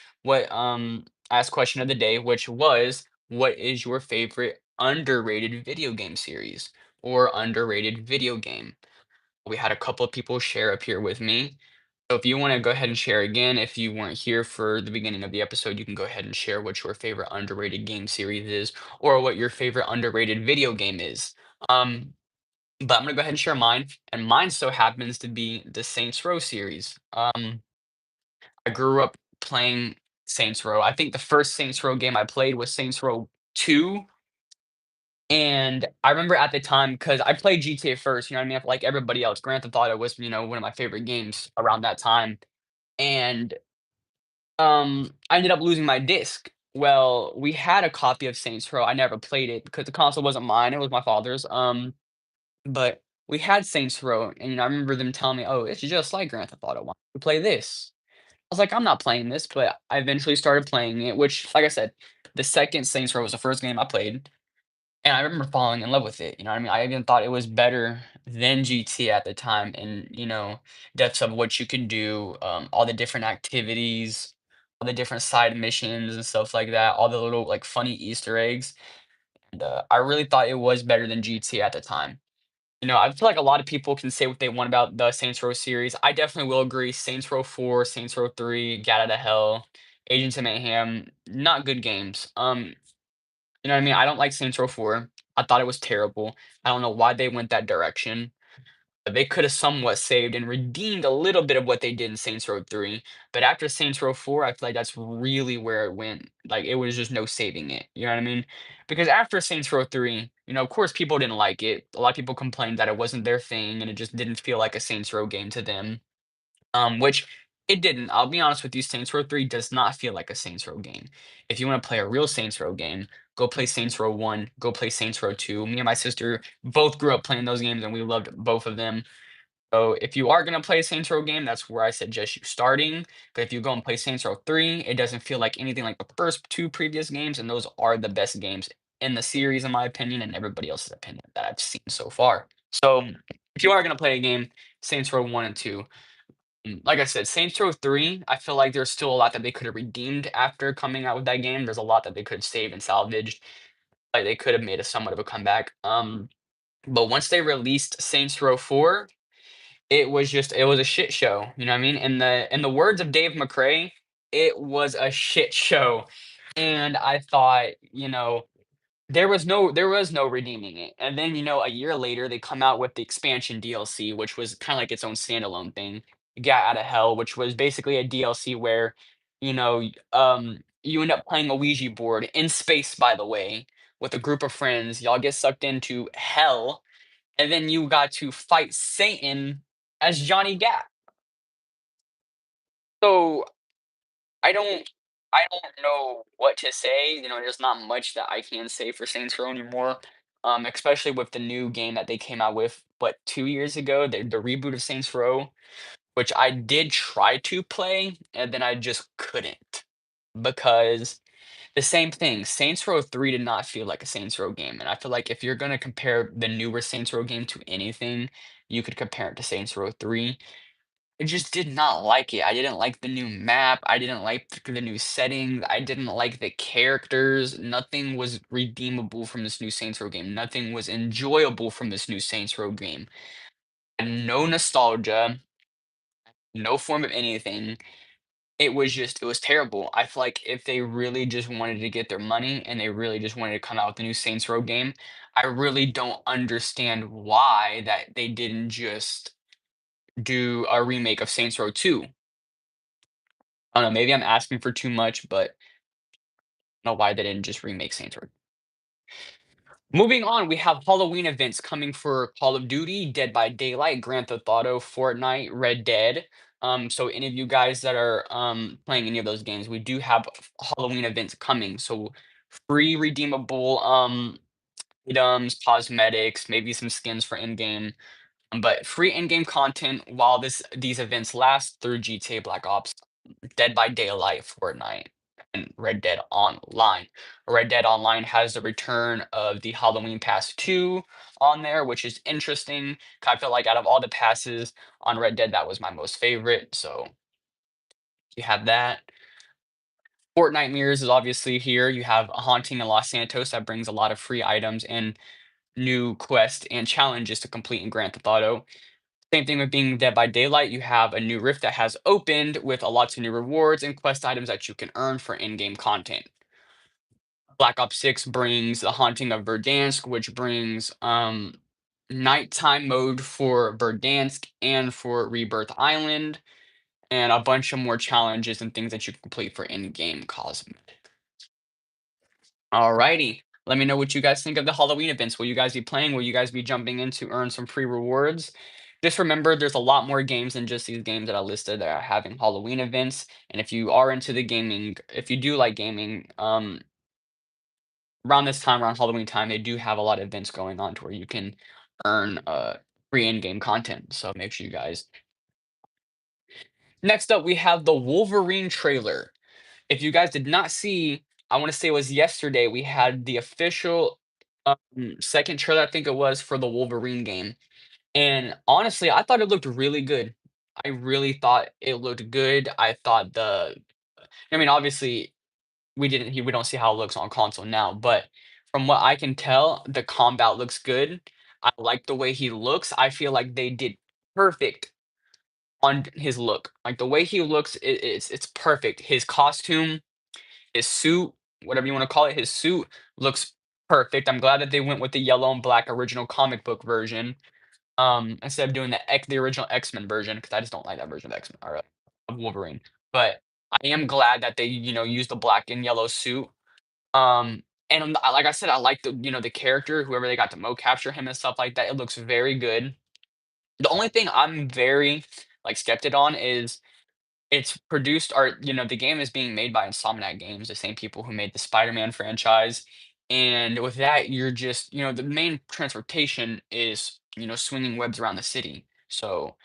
I asked question of the day, which was what is your favorite underrated video game series or underrated video game? We had a couple of people share up here with me. So if you want to go ahead and share again, if you weren't here for the beginning of the episode, you can go ahead and share what your favorite underrated game series is or what your favorite underrated video game is. Um, but I'm gonna go ahead and share mine, and mine so happens to be the Saints Row series. I grew up playing Saints Row. I think the first Saints Row game I played was Saints Row 2, and I remember at the time because I played GTA first, you know what I mean? Like everybody else, Grand Theft Auto was, one of my favorite games around that time, and, I ended up losing my disc. Well, we had a copy of Saints Row, I never played it because the console wasn't mine, it was my father's, but we had Saints Row, and, I remember them telling me, "Oh, it's just like Grand Theft Auto 1. You play this." I was like, "I'm not playing this," but I eventually started playing it, which, like I said, the second Saints Row was the first game I played, and I remember falling in love with it, you know what I mean? I even thought it was better than GT at the time and, depths of what you can do, all the different activities, all the different side missions and stuff like that, all the little, like, funny Easter eggs, and, I really thought it was better than GT at the time. I feel like a lot of people can say what they want about the Saints Row series. I definitely will agree. Saints Row 4, Saints Row 3, Gat Out of Hell, Agents of Mayhem, not good games. You know what I mean? I don't like Saints Row 4. I thought it was terrible. I don't know why they went that direction. They could have somewhat saved and redeemed a little bit of what they did in Saints Row 3. But after Saints Row 4, I feel like that's really where it went. Like it was just no saving it. You know what I mean? Because after Saints Row 3, of course people didn't like it. A lot of people complained that it wasn't their thing and it just didn't feel like a Saints Row game to them. Which it didn't. I'll be honest with you, Saints Row 3 does not feel like a Saints Row game. If you want to play a real Saints Row game, go play Saints Row 1, go play Saints Row 2. Me and my sister both grew up playing those games and we loved both of them. So if you are gonna play a Saints Row game, that's where I suggest you starting. But if you go and play Saints Row 3, it doesn't feel like anything like the first two previous games, and those are the best games in the series, in my opinion, and everybody else's opinion that I've seen so far. So if you are gonna play a game, Saints Row 1 and 2. Like I said, Saints Row 3, I feel like there's still a lot that they could have redeemed after coming out with that game. There's a lot that they could have saved and salvaged. Like they could have made a somewhat of a comeback. But once they released Saints Row 4, it was a shit show, you know what I mean? In the words of Dave McCrae, it was a shit show. And I thought, there was no redeeming it. And then, a year later they come out with the expansion DLC, which was kind of like its own standalone thing. Got Out of Hell, which was basically a DLC where, you end up playing a Ouija board in space, by the way, with a group of friends. Y'all get sucked into hell and then you got to fight Satan as Johnny Gat. So I don't I don't know what to say. There's not much that I can say for Saints Row anymore. Especially with the new game that they came out with, what, 2 years ago, the reboot of Saints Row, which I did try to play, and then I just couldn't because the same thing. Saints Row 3 did not feel like a Saints Row game, and I feel like if you're gonna compare the newer Saints Row game to anything, you could compare it to Saints Row 3. I just did not like it. I didn't like the new map. I didn't like the new settings. I didn't like the characters. Nothing was redeemable from this new Saints Row game. Nothing was enjoyable from this new Saints Row game. And no nostalgia, no form of anything. It was terrible. I feel like if they really just wanted to get their money and they really just wanted to come out with a new Saints Row game, I really don't understand why that they didn't just do a remake of Saints Row 2. I don't know, maybe I'm asking for too much, but I don't know why they didn't just remake Saints Row. Moving on, we have Halloween events coming for Call of Duty, Dead by Daylight, Grand Theft Auto, Fortnite, Red Dead. So any of you guys that are playing any of those games, we do have Halloween events coming. So free redeemable items, cosmetics, maybe some skins for in-game, but free in-game content while these events last through GTA Black Ops, Dead by Daylight, Fortnite. and Red Dead Online. Red Dead Online has the return of the Halloween Pass 2 on there, which is interesting. I feel like out of all the passes on Red Dead, that was my most favorite. So you have that. Fort Nightmares is obviously here. You have a Haunting in Los Santos that brings a lot of free items and new quests and challenges to complete in Grand Theft Auto. Same thing with being Dead by Daylight. You have a new rift that has opened with a lots of new rewards and quest items that you can earn for in-game content. Black Ops 6 brings the Haunting of Verdansk, which brings nighttime mode for Verdansk and for Rebirth Island, and a bunch of more challenges and things that you can complete for in-game cosmetics. Alrighty. Let me know what you guys think of the Halloween events. Will you guys be playing? Will you guys be jumping in to earn some free rewards? Just remember, there's a lot more games than just these games that I listed that are having Halloween events. And if you are into the gaming, if you do like gaming, around this time, around Halloween time, they do have a lot of events going on to where you can earn free in-game content. So make sure you guys. Next up, we have the Wolverine trailer. If you guys did not see, I want to say it was yesterday, we had the official second trailer, I think it was, for the Wolverine game. And honestly, I thought it looked really good. I really thought it looked good. I thought I mean, obviously, we don't see how it looks on console now, but from what I can tell, the combat looks good. I like the way he looks. I feel like they did perfect on his look. Like the way he looks, it's perfect. His costume, his suit, whatever you want to call it, his suit looks perfect. I'm glad that they went with the yellow and black original comic book version, instead of doing the original X-Men version, because I just don't like that version of X-Men or of Wolverine. But I am glad that they, used the black and yellow suit. And like I said, I like the character, whoever they got to capture him and stuff like that. It looks very good. The only thing I'm very skeptic on is it's produced or the game is being made by Insomniac Games, the same people who made the Spider-Man franchise. And with that, you're just, the main transportation is, swinging webs around the city. So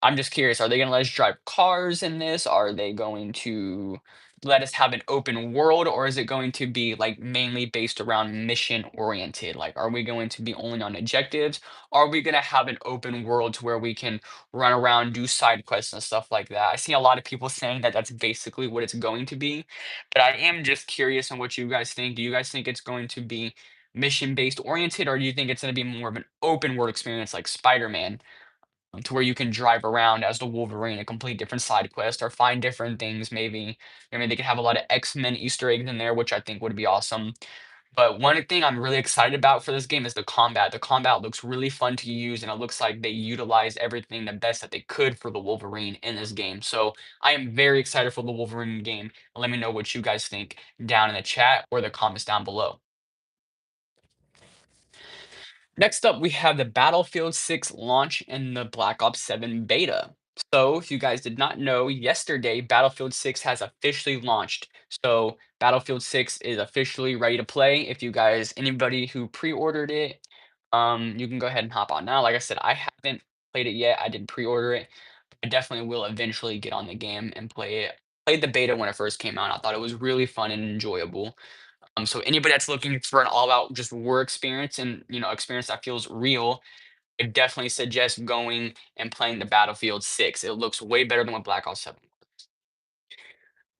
I'm just curious, are they gonna let us drive cars in this? Are they going to let us have an open world, or is it going to be like mainly based around mission oriented? Like, are we going to be only on objectives? Are we gonna have an open world to where we can run around, do side quests and stuff like that? I see a lot of people saying that that's basically what it's going to be, but I am just curious on what you guys think. Do you guys think it's going to be mission based oriented, or do you think it's going to be more of an open world experience like Spider-Man? To where you can drive around as the Wolverine and complete different side quests or find different things. Maybe they could have a lot of X-Men Easter eggs in there, which I think would be awesome. But one thing I'm really excited about for this game is the combat. The combat looks really fun to use, and it looks like they utilized everything the best that they could for the Wolverine in this game. So I am very excited for the Wolverine game. Let me know what you guys think down in the chat or the comments down below. Next up, we have the Battlefield 6 launch and the Black Ops 7 beta. So, if you guys did not know, yesterday Battlefield 6 has officially launched. So, Battlefield 6 is officially ready to play. If you guys, anybody who pre-ordered it, you can go ahead and hop on now. Like I said, I haven't played it yet. I did pre-order it. I definitely will eventually get on the game and play it. Played the beta when it first came out. I thought it was really fun and enjoyable. So anybody that's looking for an all-out just war experience and experience that feels real, I definitely suggest going and playing the Battlefield 6. It looks way better than what Black Ops 7.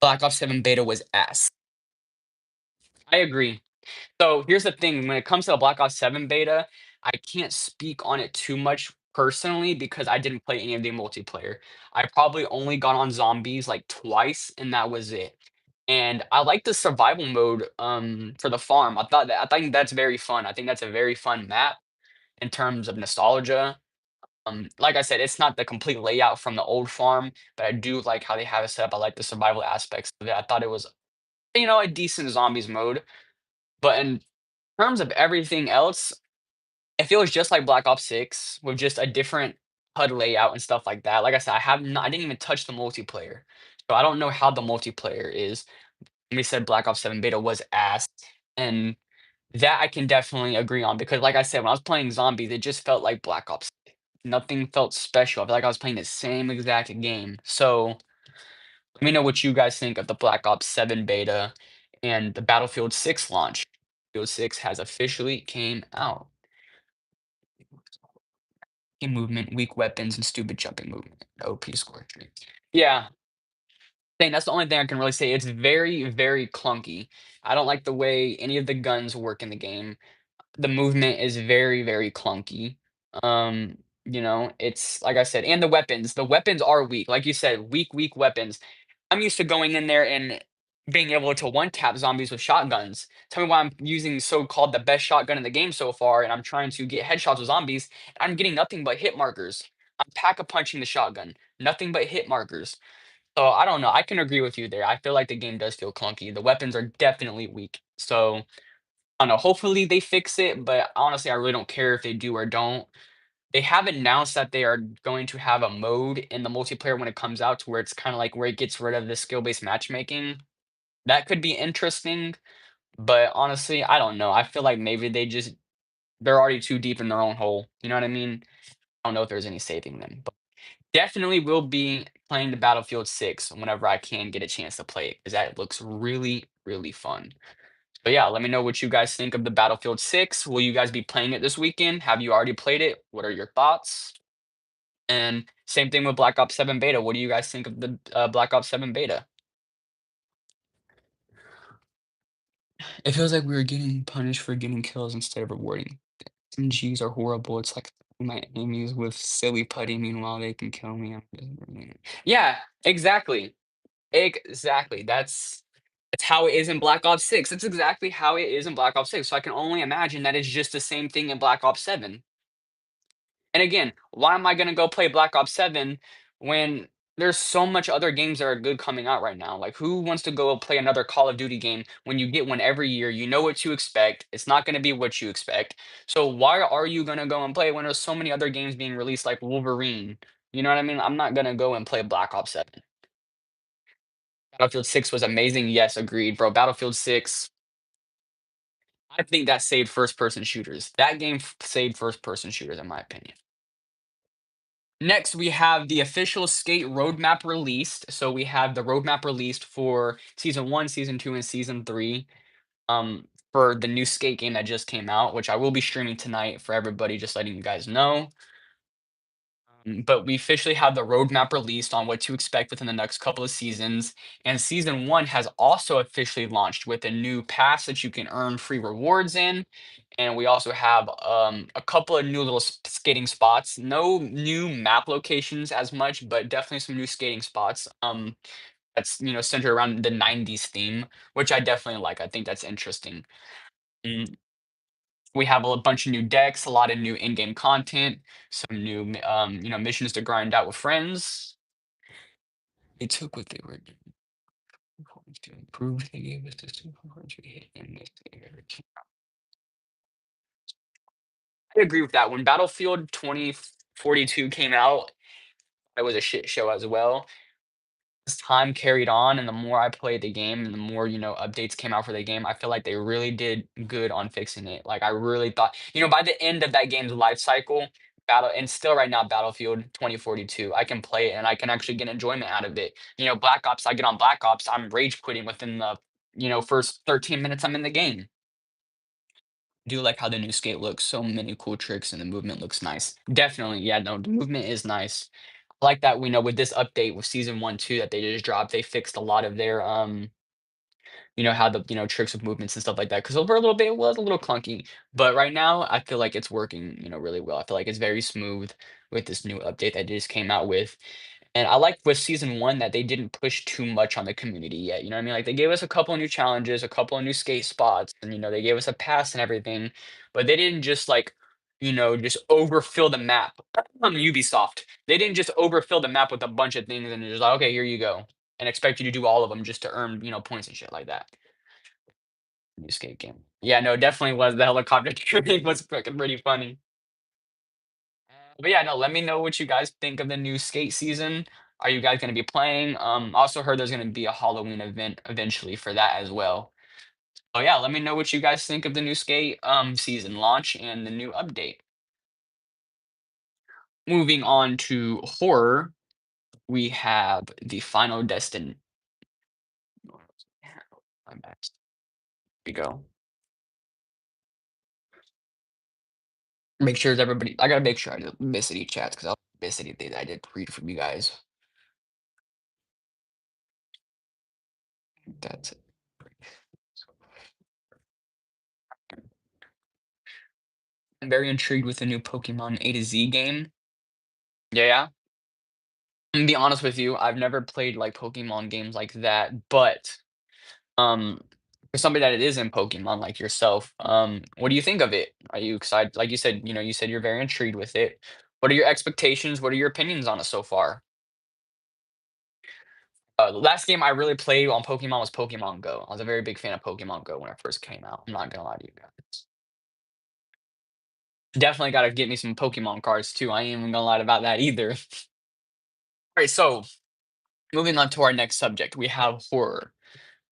Black Ops 7 beta was ass. I agree. So here's the thing, when it comes to the Black Ops 7 beta, I can't speak on it too much personally because I didn't play any of the multiplayer. I probably only got on zombies like twice, and that was it. And I like the survival mode for the farm. I think that's very fun. I think that's a very fun map in terms of nostalgia. Like I said, it's not the complete layout from the old farm, but I do like how they have it set up. I like the survival aspects of it. I thought it was, a decent zombies mode. But in terms of everything else, it feels just like Black Ops 6 with just a different HUD layout and stuff like that. Like I said, I didn't even touch the multiplayer. So I don't know how the multiplayer is. We said Black Ops 7 beta was ass, and that I can definitely agree on because like I said, when I was playing zombies, it just felt like Black Ops. Nothing felt special. I feel like I was playing the same exact game. So Let me know what you guys think of the Black Ops 7 beta and the Battlefield 6 launch. Battlefield 6 has officially came out. Movement, weak weapons, and stupid jumping movement. OP score tree. Yeah, thing that's the only thing I can really say. It's very, very clunky. I don't like the way any of the guns work in the game. The movement is very, very clunky. It's like I said, and the weapons. The weapons are weak. Like you said, weak, weak weapons. I'm used to going in there and being able to one tap zombies with shotguns. Tell me why I'm using so-called the best shotgun in the game so far, and I'm trying to get headshots with zombies. I'm getting nothing but hit markers. I'm pack a punching the shotgun. Nothing but hit markers. So I don't know. I can agree with you there. I feel like the game does feel clunky. The weapons are definitely weak. So I don't know. Hopefully they fix it, but honestly, I really don't care if they do or don't. They have announced that they are going to have a mode in the multiplayer when it comes out to where it's kind of like where it gets rid of the skill-based matchmaking. That could be interesting, but honestly, I don't know. I feel like maybe they're already too deep in their own hole. You know what I mean? I don't know if there's any saving them. But definitely will be playing the Battlefield 6 whenever I can get a chance to play it, because that looks really, really fun. But yeah, let me know what you guys think of the Battlefield 6. Will you guys be playing it this weekend? Have you already played it? What are your thoughts? And same thing with Black Ops 7 beta. What do you guys think of the Black Ops 7 beta? It feels like we were getting punished for getting kills instead of rewarding. SMGs are horrible. It's like my enemies with silly putty. Meanwhile, they can kill me. Yeah, exactly. Exactly. That's how it is in Black Ops 6. That's exactly how it is in Black Ops 6. So I can only imagine that it's just the same thing in Black Ops 7. And again, why am I gonna go play Black Ops 7 when there's so much other games that are good coming out right now? Like, who wants to go play another Call of Duty game when you get one every year? You know what to expect. It's not gonna be what you expect. So why are you gonna go and play when there's so many other games being released like Wolverine? You know what I mean? I'm not gonna go and play Black Ops 7. Battlefield 6 was amazing. Yes, agreed, bro. Battlefield 6, I think that saved first person shooters. That game saved first person shooters, in my opinion. Next, we have the official skate roadmap released. So we have the roadmap released for season one, season two, and season three. For the new skate game that just came out, which I will be streaming tonight for everybody, just letting you guys know. But we officially have the roadmap released on what to expect within the next couple of seasons. And season one has also officially launched with a new pass that you can earn free rewards in. And we also have a couple of new little skating spots. No new map locations as much, but definitely some new skating spots. That's centered around the '90s theme, which I definitely like. I think that's interesting. Mm, we have a bunch of new decks, a lot of new in-game content, some new missions to grind out with friends. They took what they were doing to improve. They gave us this to hit in this area. I agree with that. When Battlefield 2042 came out, it was a shit show as well. As time carried on and the more I played the game and the more, updates came out for the game, I feel like they really did good on fixing it. Like I really thought, by the end of that game's life cycle, and still right now, Battlefield 2042, I can play it and I can actually get enjoyment out of it. Black Ops, I get on Black Ops, I'm rage quitting within the, first 13 minutes I'm in the game. Do like how the new skate looks, so many cool tricks and the movement looks nice. Definitely, yeah, no, the movement is nice. I like that we know with this update with season 1 too that they just dropped, they fixed a lot of their, how the, tricks with movements and stuff like that. Because over a little bit, it was a little clunky, but right now, I feel like it's working, really well. I feel like it's very smooth with this new update that they just came out with. And I like with season 1 that they didn't push too much on the community yet, you know what I mean? Like, they gave us a couple of new challenges, a couple of new skate spots, and, they gave us a pass and everything, but they didn't just, like, just overfill the map. Ubisoft. They didn't just overfill the map with a bunch of things and just like, "Okay, here you go," and expect you to do all of them just to earn, points and shit like that. New skate game. Yeah, no, definitely was the helicopter training was fucking pretty funny. But yeah, no, let me know what you guys think of the new skate season. Are you guys gonna be playing? Also heard there's gonna be a Halloween event eventually for that as well. Oh yeah, let me know what you guys think of the new skate season launch and the new update. Moving on to horror, we have the Final Destin My bad. We go. Make sure that everybody. I gotta make sure I don't miss any chats because I'll miss anything that I did read from you guys. That's it. I'm very intrigued with the new Pokemon A to Z game. Yeah, yeah. I'm gonna be honest with you. I've never played like Pokemon games like that, but um, for somebody that it is in Pokemon like yourself, what do you think of it? Are you excited? Like you said, you said you're very intrigued with it. What are your expectations? What are your opinions on it so far? The last game I really played on Pokemon was Pokemon Go. I was a very big fan of Pokemon Go when it first came out. I'm not gonna lie to you guys. Definitely gotta get me some Pokemon cards too. I ain't even gonna lie about that either. Alright, so moving on to our next subject, we have horror.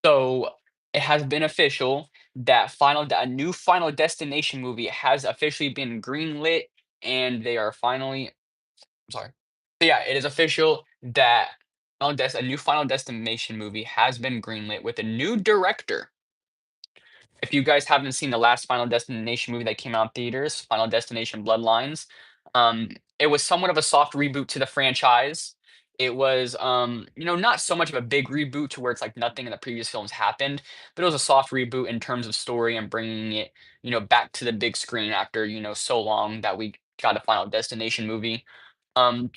So it has been official that a new Final Destination movie has officially been greenlit, and they are finally. I'm sorry. So yeah, it is official that a new Final Destination movie has been greenlit with a new director. If you guys haven't seen the last Final Destination movie that came out in theaters, Final Destination Bloodlines, it was somewhat of a soft reboot to the franchise. It was, not so much of a big reboot to where it's like nothing in the previous films happened, but it was a soft reboot in terms of story and bringing it, back to the big screen after, so long that we got a Final Destination movie. Um,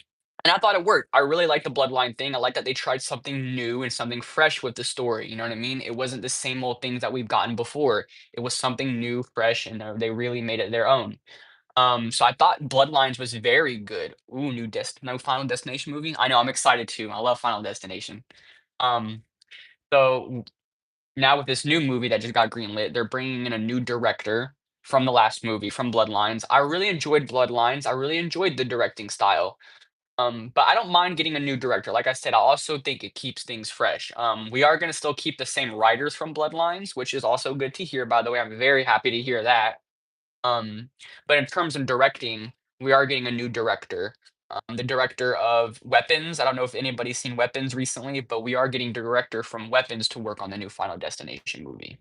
and I thought it worked. I really liked the Bloodline thing. I like that they tried something new and something fresh with the story. You know what I mean? It wasn't the same old things that we've gotten before. It was something new, fresh, and they really made it their own. So I thought Bloodlines was very good. Ooh, no Final Destination movie. I know I'm excited too. I love Final Destination. Um, so now with this new movie that just got greenlit, they're bringing in a new director from the last movie, from Bloodlines. I really enjoyed Bloodlines. I really enjoyed the directing style. But I don't mind getting a new director. Like I said, I also think it keeps things fresh. We are going to still keep the same writers from Bloodlines, which is also good to hear, by the way. I'm very happy to hear that. Um, but in terms of directing, we are getting a new director. The director of Weapons. I don't know if anybody's seen Weapons recently, but we are getting director from Weapons to work on the new Final Destination movie.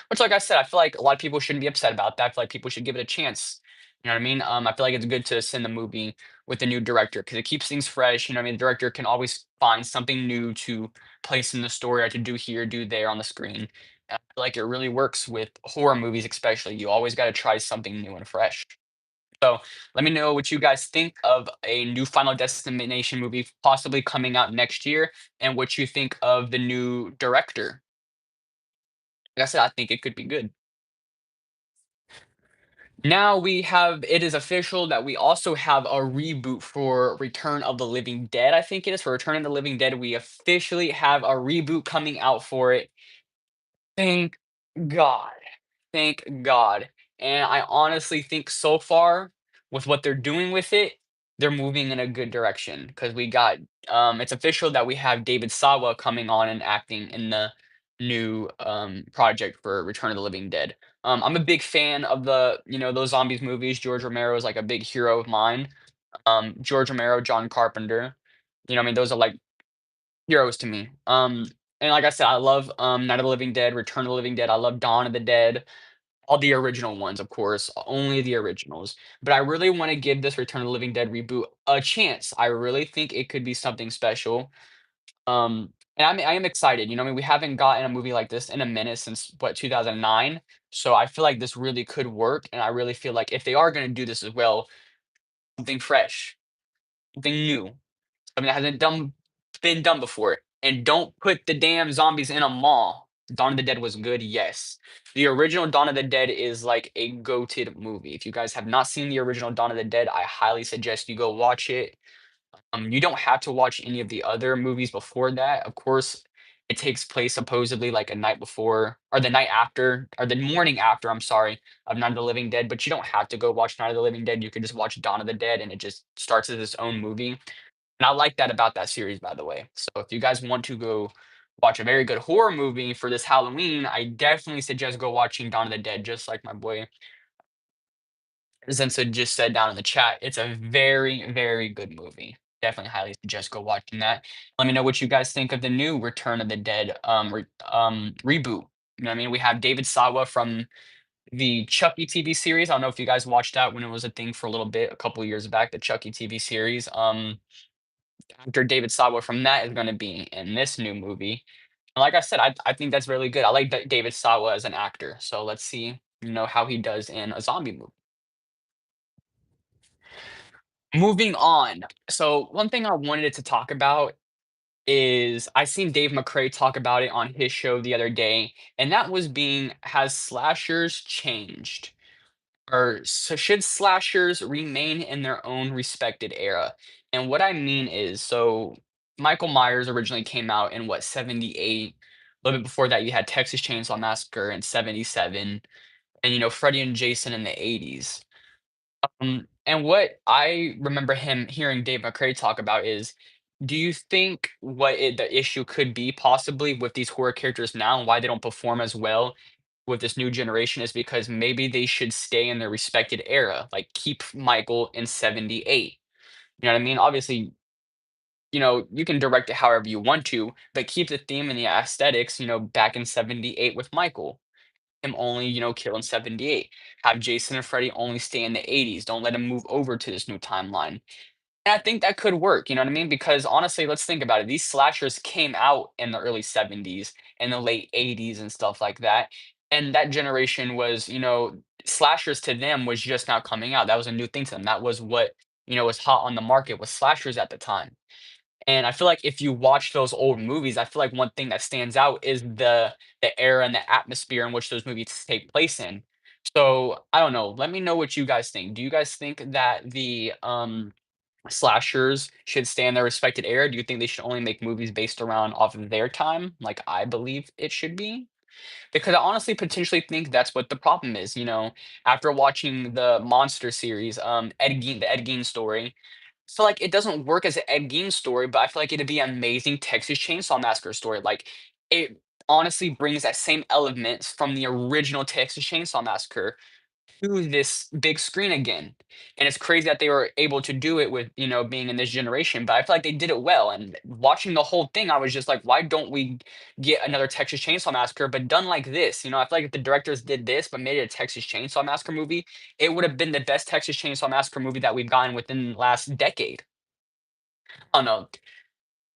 Which, like I said, I feel like a lot of people shouldn't be upset about that. I feel like people should give it a chance. You know what I mean? I feel like it's good to send the movie with a new director because it keeps things fresh. You know what I mean? The director can always find something new to place in the story or to do here, do there on the screen. And I feel like it really works with horror movies, especially. You always got to try something new and fresh. So let me know what you guys think of a new Final Destination movie possibly coming out next year and what you think of the new director. Like I said, I think it could be good. Now it is official that we also have a reboot for Return of the Living Dead, I think it is. For Return of the Living Dead, we officially have a reboot coming out for it. Thank God. Thank God. And I honestly think so far with what they're doing with it, they're moving in a good direction because it's official that we have David Sawa coming on and acting in the new project for Return of the Living Dead. I'm a big fan of those zombies movies. George Romero is like a big hero of mine. George Romero, John Carpenter. I mean, those are like heroes to me. And like I said, I love Night of the Living Dead, Return of the Living Dead. I love Dawn of the Dead. All the original ones, of course, only the originals. But I really want to give this Return of the Living Dead reboot a chance. I really think it could be something special. And I am excited. I mean, we haven't gotten a movie like this in a minute since what 2009. So I feel like this really could work, and I really feel like if they are going to do this as well, something fresh, something new, something that hasn't been done before. And don't put the damn zombies in a mall. Dawn of the Dead was good, yes. The original Dawn of the Dead is like a goated movie. If you guys have not seen the original Dawn of the Dead, I highly suggest you go watch it. You don't have to watch any of the other movies before that. Of course, it takes place supposedly like a night before, or the night after, or the morning after, I'm sorry, of Night of the Living Dead. But you don't have to go watch Night of the Living Dead. You can just watch Dawn of the Dead, and it just starts as its own movie. And I like that about that series, by the way. So if you guys want to go watch a very good horror movie for this Halloween, I definitely suggest go watching Dawn of the Dead, just like my boy Zensa just said down in the chat. It's a very, very good movie. definitely highly suggest go watching that. Let me know what you guys think of the new Return of the Dead reboot. You know what I mean? We have David Sawa from the Chucky TV series. I don't know if you guys watched that when it was a thing for a little bit, a couple of years back, the Chucky TV series. Actor David Sawa from that is going to be in this new movie. And like I said, I think that's really good. I like David Sawa as an actor. So let's see, how he does in a zombie movie. Moving on. So one thing I wanted to talk about is I seen Dave McCray talk about it on his show the other day, and that was being has slashers changed? Or so should slashers remain in their own respected era? And what I mean is, so Michael Myers originally came out in what, 78? A little bit before that, you had Texas Chainsaw Massacre in 77, and Freddy and Jason in the 80s. And what I remember him hearing Dave McCray talk about is, do you think the issue could be possibly with these horror characters now and why they don't perform as well with this new generation is because maybe they should stay in their respected era, like keep Michael in 78. You know what I mean? Obviously, you can direct it however you want to, but keep the theme and the aesthetics, back in 78 with Michael. Him only, kill in 78. Have Jason and Freddy only stay in the 80s. Don't let him move over to this new timeline. And I think that could work, you know what I mean? Because honestly, let's think about it. These slashers came out in the early 70s and the late 80s and stuff like that. And that generation was, slashers to them was just now coming out. That was a new thing to them. That was what, was hot on the market was slashers at the time. And I feel like if you watch those old movies, I feel like one thing that stands out is the era and the atmosphere in which those movies take place in. So, I don't know, let me know what you guys think. Do you guys think that the, slashers should stay in their respected era? Do you think they should only make movies based around off of their time, like I believe it should be? Because I honestly potentially think that's what the problem is, after watching the Monster series, the Ed Gein story, so like it doesn't work as an Ed Gein story, but I feel like it'd be an amazing Texas Chainsaw Massacre story. Like it honestly brings that same elements from the original Texas Chainsaw Massacre to this big screen again. And it's crazy that they were able to do it with, being in this generation, but I feel like they did it well. And watching the whole thing, I was just like, why don't we get another Texas Chainsaw Massacre, but done like this? I feel like if the directors did this, but made it a Texas Chainsaw Massacre movie, it would have been the best Texas Chainsaw Massacre movie that we've gotten within the last decade. I don't know.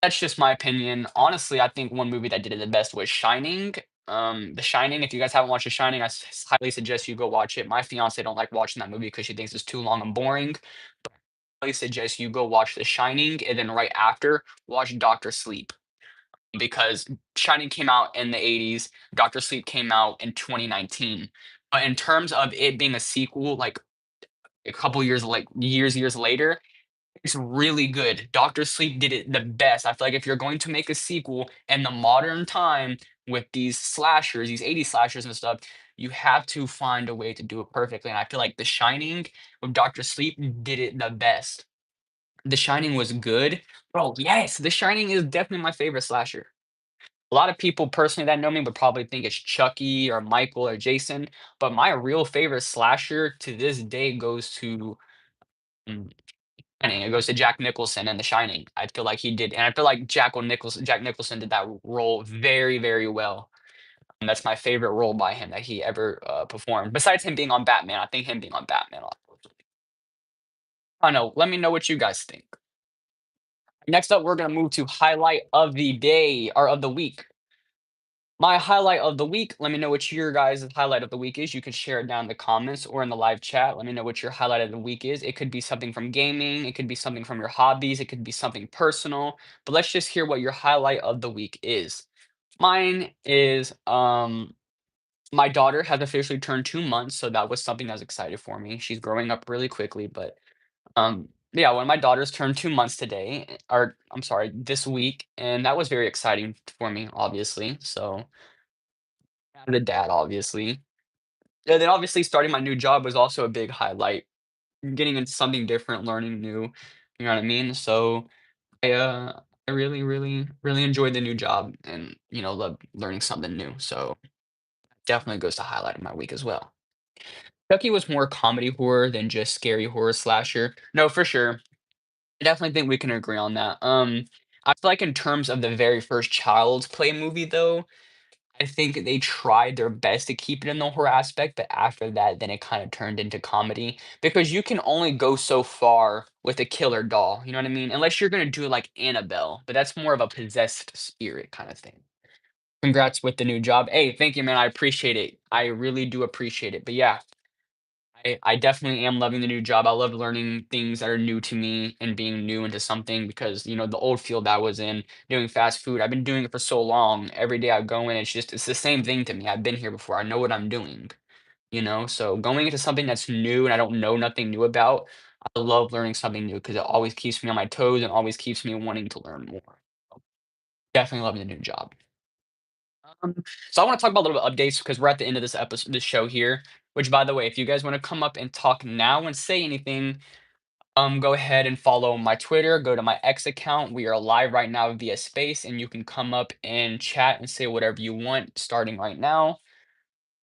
That's just my opinion. Honestly, I think one movie that did it the best was Shining. The Shining, if you guys haven't watched The Shining, highly suggest you go watch it. My fiance don't like watching that movie because she thinks it's too long and boring. I highly suggest you go watch The Shining and then right after watch Doctor Sleep because Shining came out in the 80s, Doctor Sleep came out in 2019. But in terms of it being a sequel, like a couple years like years later, it's really good. Doctor Sleep did it the best. I feel like if you're going to make a sequel in the modern time with these slashers, these 80s slashers and stuff, you have to find a way to do it perfectly. And I feel like The Shining with Doctor Sleep did it the best. The Shining was good. Bro, yes, The Shining is definitely my favorite slasher. A lot of people personally that know me would probably think it's Chucky or Michael or Jason, but my real favorite slasher to this day goes to mm, Shining. It goes to Jack Nicholson in The Shining. I feel like he did, and I feel like Jack Nicholson did that role very, very well. And that's my favorite role by him that he ever performed. Besides him being on Batman, I think him being on Batman. I don't know. Let me know what you guys think. Next up, we're gonna move to highlight of the day or of the week. My highlight of the week. Let me know what your guys' highlight of the week is. You can share it down in the comments or in the live chat. Let me know what your highlight of the week is. It could be something from gaming, it could be something from your hobbies, it could be something personal. But let's just hear what your highlight of the week is. Mine is my daughter has officially turned 2 months, so that was something that was excited for me. She's growing up really quickly, but yeah, when my daughter's turned 2 months today, or I'm sorry, this week, and that was very exciting for me, obviously. So the dad, obviously. And then obviously starting my new job was also a big highlight. Getting into something different, learning new, you know what I mean? So I really, really, really enjoyed the new job and love learning something new. So definitely goes to highlight of my week as well. Chucky was more comedy horror than just scary horror slasher. No, for sure. I definitely think we can agree on that. I feel like in terms of the very first Child's Play movie, though, I think they tried their best to keep it in the horror aspect, but after that, then it kind of turned into comedy because you can only go so far with a killer doll. You know what I mean? Unless you're gonna do like Annabelle, but that's more of a possessed spirit kind of thing. Congrats with the new job. Hey, thank you, man. I appreciate it. I really do appreciate it. But yeah, I definitely am loving the new job. I love learning things that are new to me and being new into something because, the old field I was in, doing fast food, I've been doing it for so long. Every day I go in, it's the same thing to me. I've been here before. I know what I'm doing, you know? So going into something that's new and I don't know nothing new about, I love learning something new because it always keeps me on my toes and always keeps me wanting to learn more. So, definitely loving the new job. Um, so I want to talk about a little bit of updates because we're at the end of this episode, this show here. Which, by the way, if you guys want to come up and talk now and say anything, go ahead and follow my Twitter. Go to my X account. We are live right now via Space, and you can come up and chat and say whatever you want, starting right now.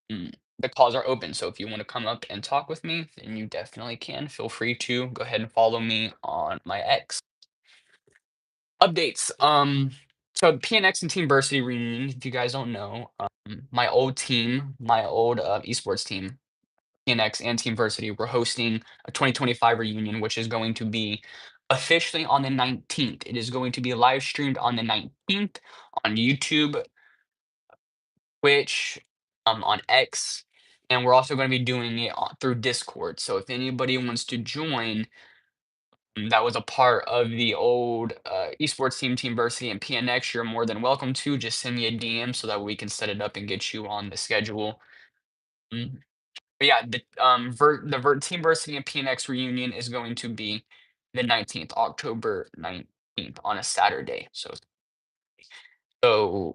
The calls are open, so if you want to come up and talk with me, then you definitely can. Feel free to go ahead and follow me on my X. Updates. So PNX and Team Versity reunion. If you guys don't know, my old team, my old esports team, PNX and Team Versity, we're hosting a 2025 reunion, which is going to be officially on the 19th. It is going to be live streamed on the 19th on YouTube, Twitch, on X, and we're also going to be doing it through Discord. So if anybody wants to join, that was a part of the old esports team, Team Versity, and PNX, you're more than welcome to. Just send me a DM so that we can set it up and get you on the schedule. Mm, But yeah, the Team Versity and PNX reunion is going to be the 19th, October 19th on a Saturday. So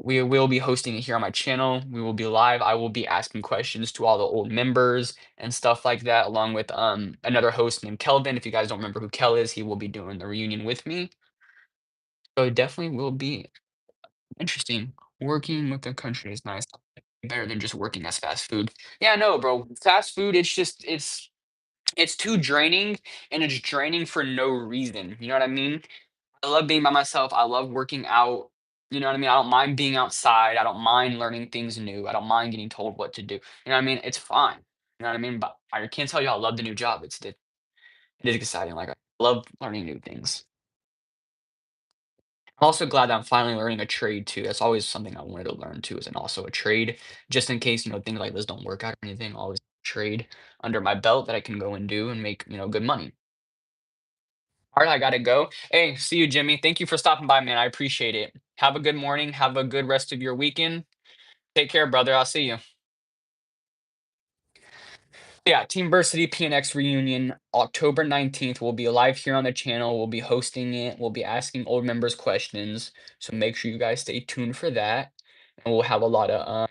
we will be hosting it here on my channel. We will be live. I will be asking questions to all the old members and stuff like that, along with another host named Kelvin. If you guys don't remember who Kel is, he will be doing the reunion with me. So it definitely will be interesting. Working with the country is nice. Better than just working as fast food. Yeah, no, bro. Fast food, it's too draining and it's draining for no reason. You know what I mean? I love being by myself. I love working out. You know what I mean? I don't mind being outside. I don't mind learning things new. I don't mind getting told what to do. You know what I mean? It's fine. You know what I mean? But I can't tell you I love the new job. It is exciting. Like I love learning new things. I'm also glad that I'm finally learning a trade too. That's always something I wanted to learn too, is and also a trade, just in case, things like this don't work out or anything, always trade under my belt that I can go and do and make, good money. All right, I gotta go. Hey, see you, Jimmy. Thank you for stopping by, man. I appreciate it. Have a good morning. Have a good rest of your weekend. Take care, brother. I'll see you. Yeah, Team Versity PNX reunion, October 19th. We'll be live here on the channel. We'll be hosting it. We'll be asking old members questions. So make sure you guys stay tuned for that. And we'll have a lot of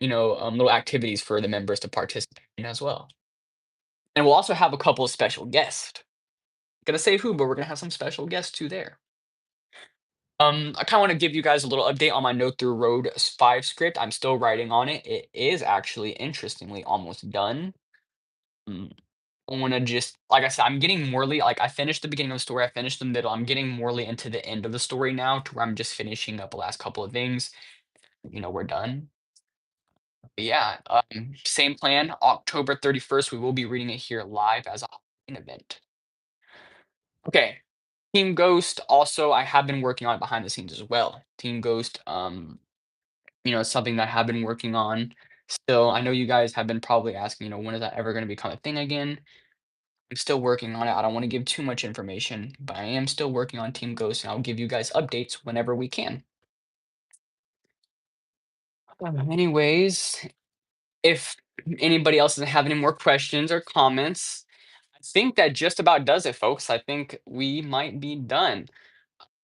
little activities for the members to participate in as well. And we'll also have a couple of special guests. Gonna say who, but we're gonna have some special guests too there. I kind of want to give you guys a little update on my Note Through Road 5 script. I'm still writing on it. It is actually, interestingly, almost done. Mm, I want to just, like I said, I'm getting morely, like I finished the beginning of the story, I finished the middle. I'm getting morely into the end of the story now to where I'm just finishing up the last couple of things. We're done. But yeah, same plan. October 31st, we will be reading it here live as a Halloween event. Okay. Team Ghost, also, I have been working on it behind the scenes as well. Team Ghost, it's something that I have been working on still. I know you guys have been probably asking, when is that ever going to become a thing again? I'm still working on it. I don't want to give too much information, but I am still working on Team Ghost, and I'll give you guys updates whenever we can. Anyways, if anybody else doesn't have any more questions or comments, I think that just about does it, folks. I think we might be done.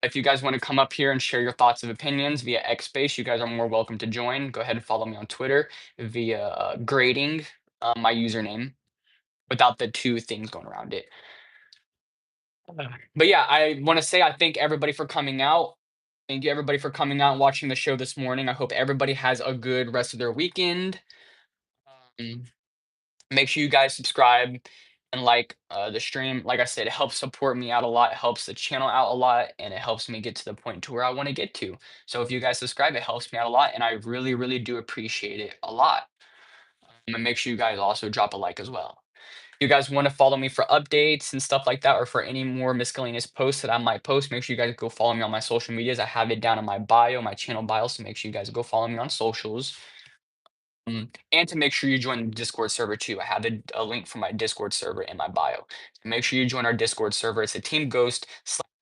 If you guys want to come up here and share your thoughts and opinions via X Space, you guys are more welcome to join. Go ahead and follow me on Twitter via grading my username without the two things going around it. But yeah, I want to say I thank everybody for coming out. Thank you everybody for coming out and watching the show this morning. I hope everybody has a good rest of their weekend. Um, Make sure you guys subscribe and like the stream. Like I said, it helps support me out a lot, it helps the channel out a lot, and it helps me get to the point to where I want to get to. So if you guys subscribe, it helps me out a lot, and I really, really do appreciate it a lot. And make sure you guys also drop a like as well. If you guys want to follow me for updates and stuff like that, or for any more miscellaneous posts that I might post, make sure you guys go follow me on my social medias. I have it down in my bio, my channel bio. So make sure you guys go follow me on socials. And to make sure you join the Discord server too. I have a link for my Discord server in my bio. So make sure you join our Discord server. It's a Team Ghost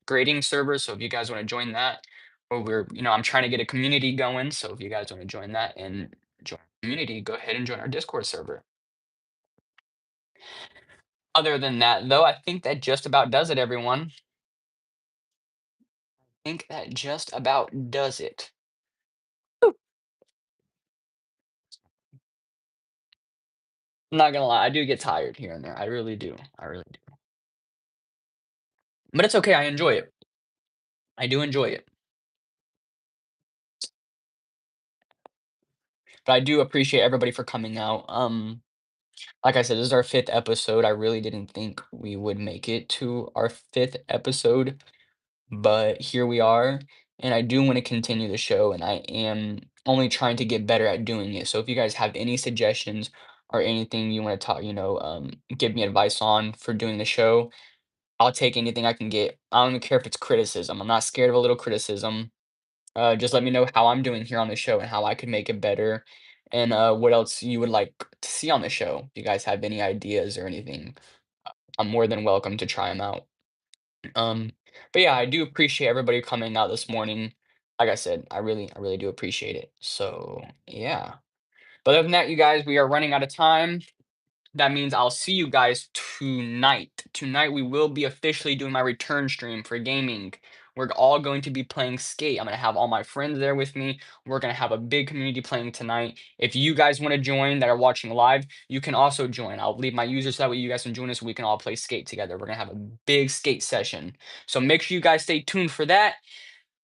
grading server. So if you guys want to join that, or I'm trying to get a community going. So if you guys want to join that and join our community, go ahead and join our Discord server. Other than that, though, I think that just about does it, everyone. I think that just about does it. I'm not gonna lie, I do get tired here and there. I really do. I really do. But it's okay. I enjoy it. I do enjoy it. But I do appreciate everybody for coming out. Like I said, this is our fifth episode. I really didn't think we would make it to our fifth episode, but here we are. And I do want to continue the show, and I am only trying to get better at doing it. So if you guys have any suggestions or anything you want to talk, give me advice on for doing the show, I'll take anything I can get. I don't even care if it's criticism. I'm not scared of a little criticism. Just let me know how I'm doing here on the show and how I could make it better, and what else you would like to see on the show. If you guys have any ideas or anything, I'm more than welcome to try them out. Um, but yeah, I do appreciate everybody coming out this morning. Like I said, I really do appreciate it. So yeah. But other than that, you guys, we are running out of time. That means I'll see you guys tonight. Tonight we will be officially doing my return stream for gaming. We're all going to be playing Skate. I'm going to have all my friends there with me. We're going to have a big community playing tonight. If you guys want to join that are watching live, you can also join. I'll leave my users so that way you guys can join us so we can all play Skate together. We're going to have a big Skate session. So make sure you guys stay tuned for that.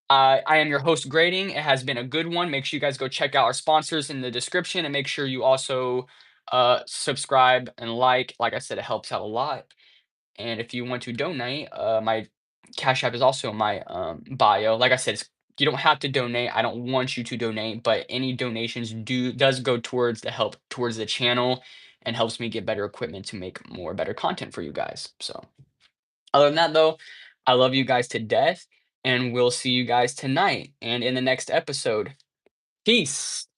I am your host, Grading. It has been a good one. Make sure you guys go check out our sponsors in the description, and make sure you also subscribe and like. Like I said, it helps out a lot. And if you want to donate, my Cash App is also in my bio. Like I said, you don't have to donate. I don't want you to donate, but any donations does go towards the help towards the channel and helps me get better equipment to make more better content for you guys. So. Other than that, though, I love you guys to death, and we'll see you guys tonight and in the next episode. Peace.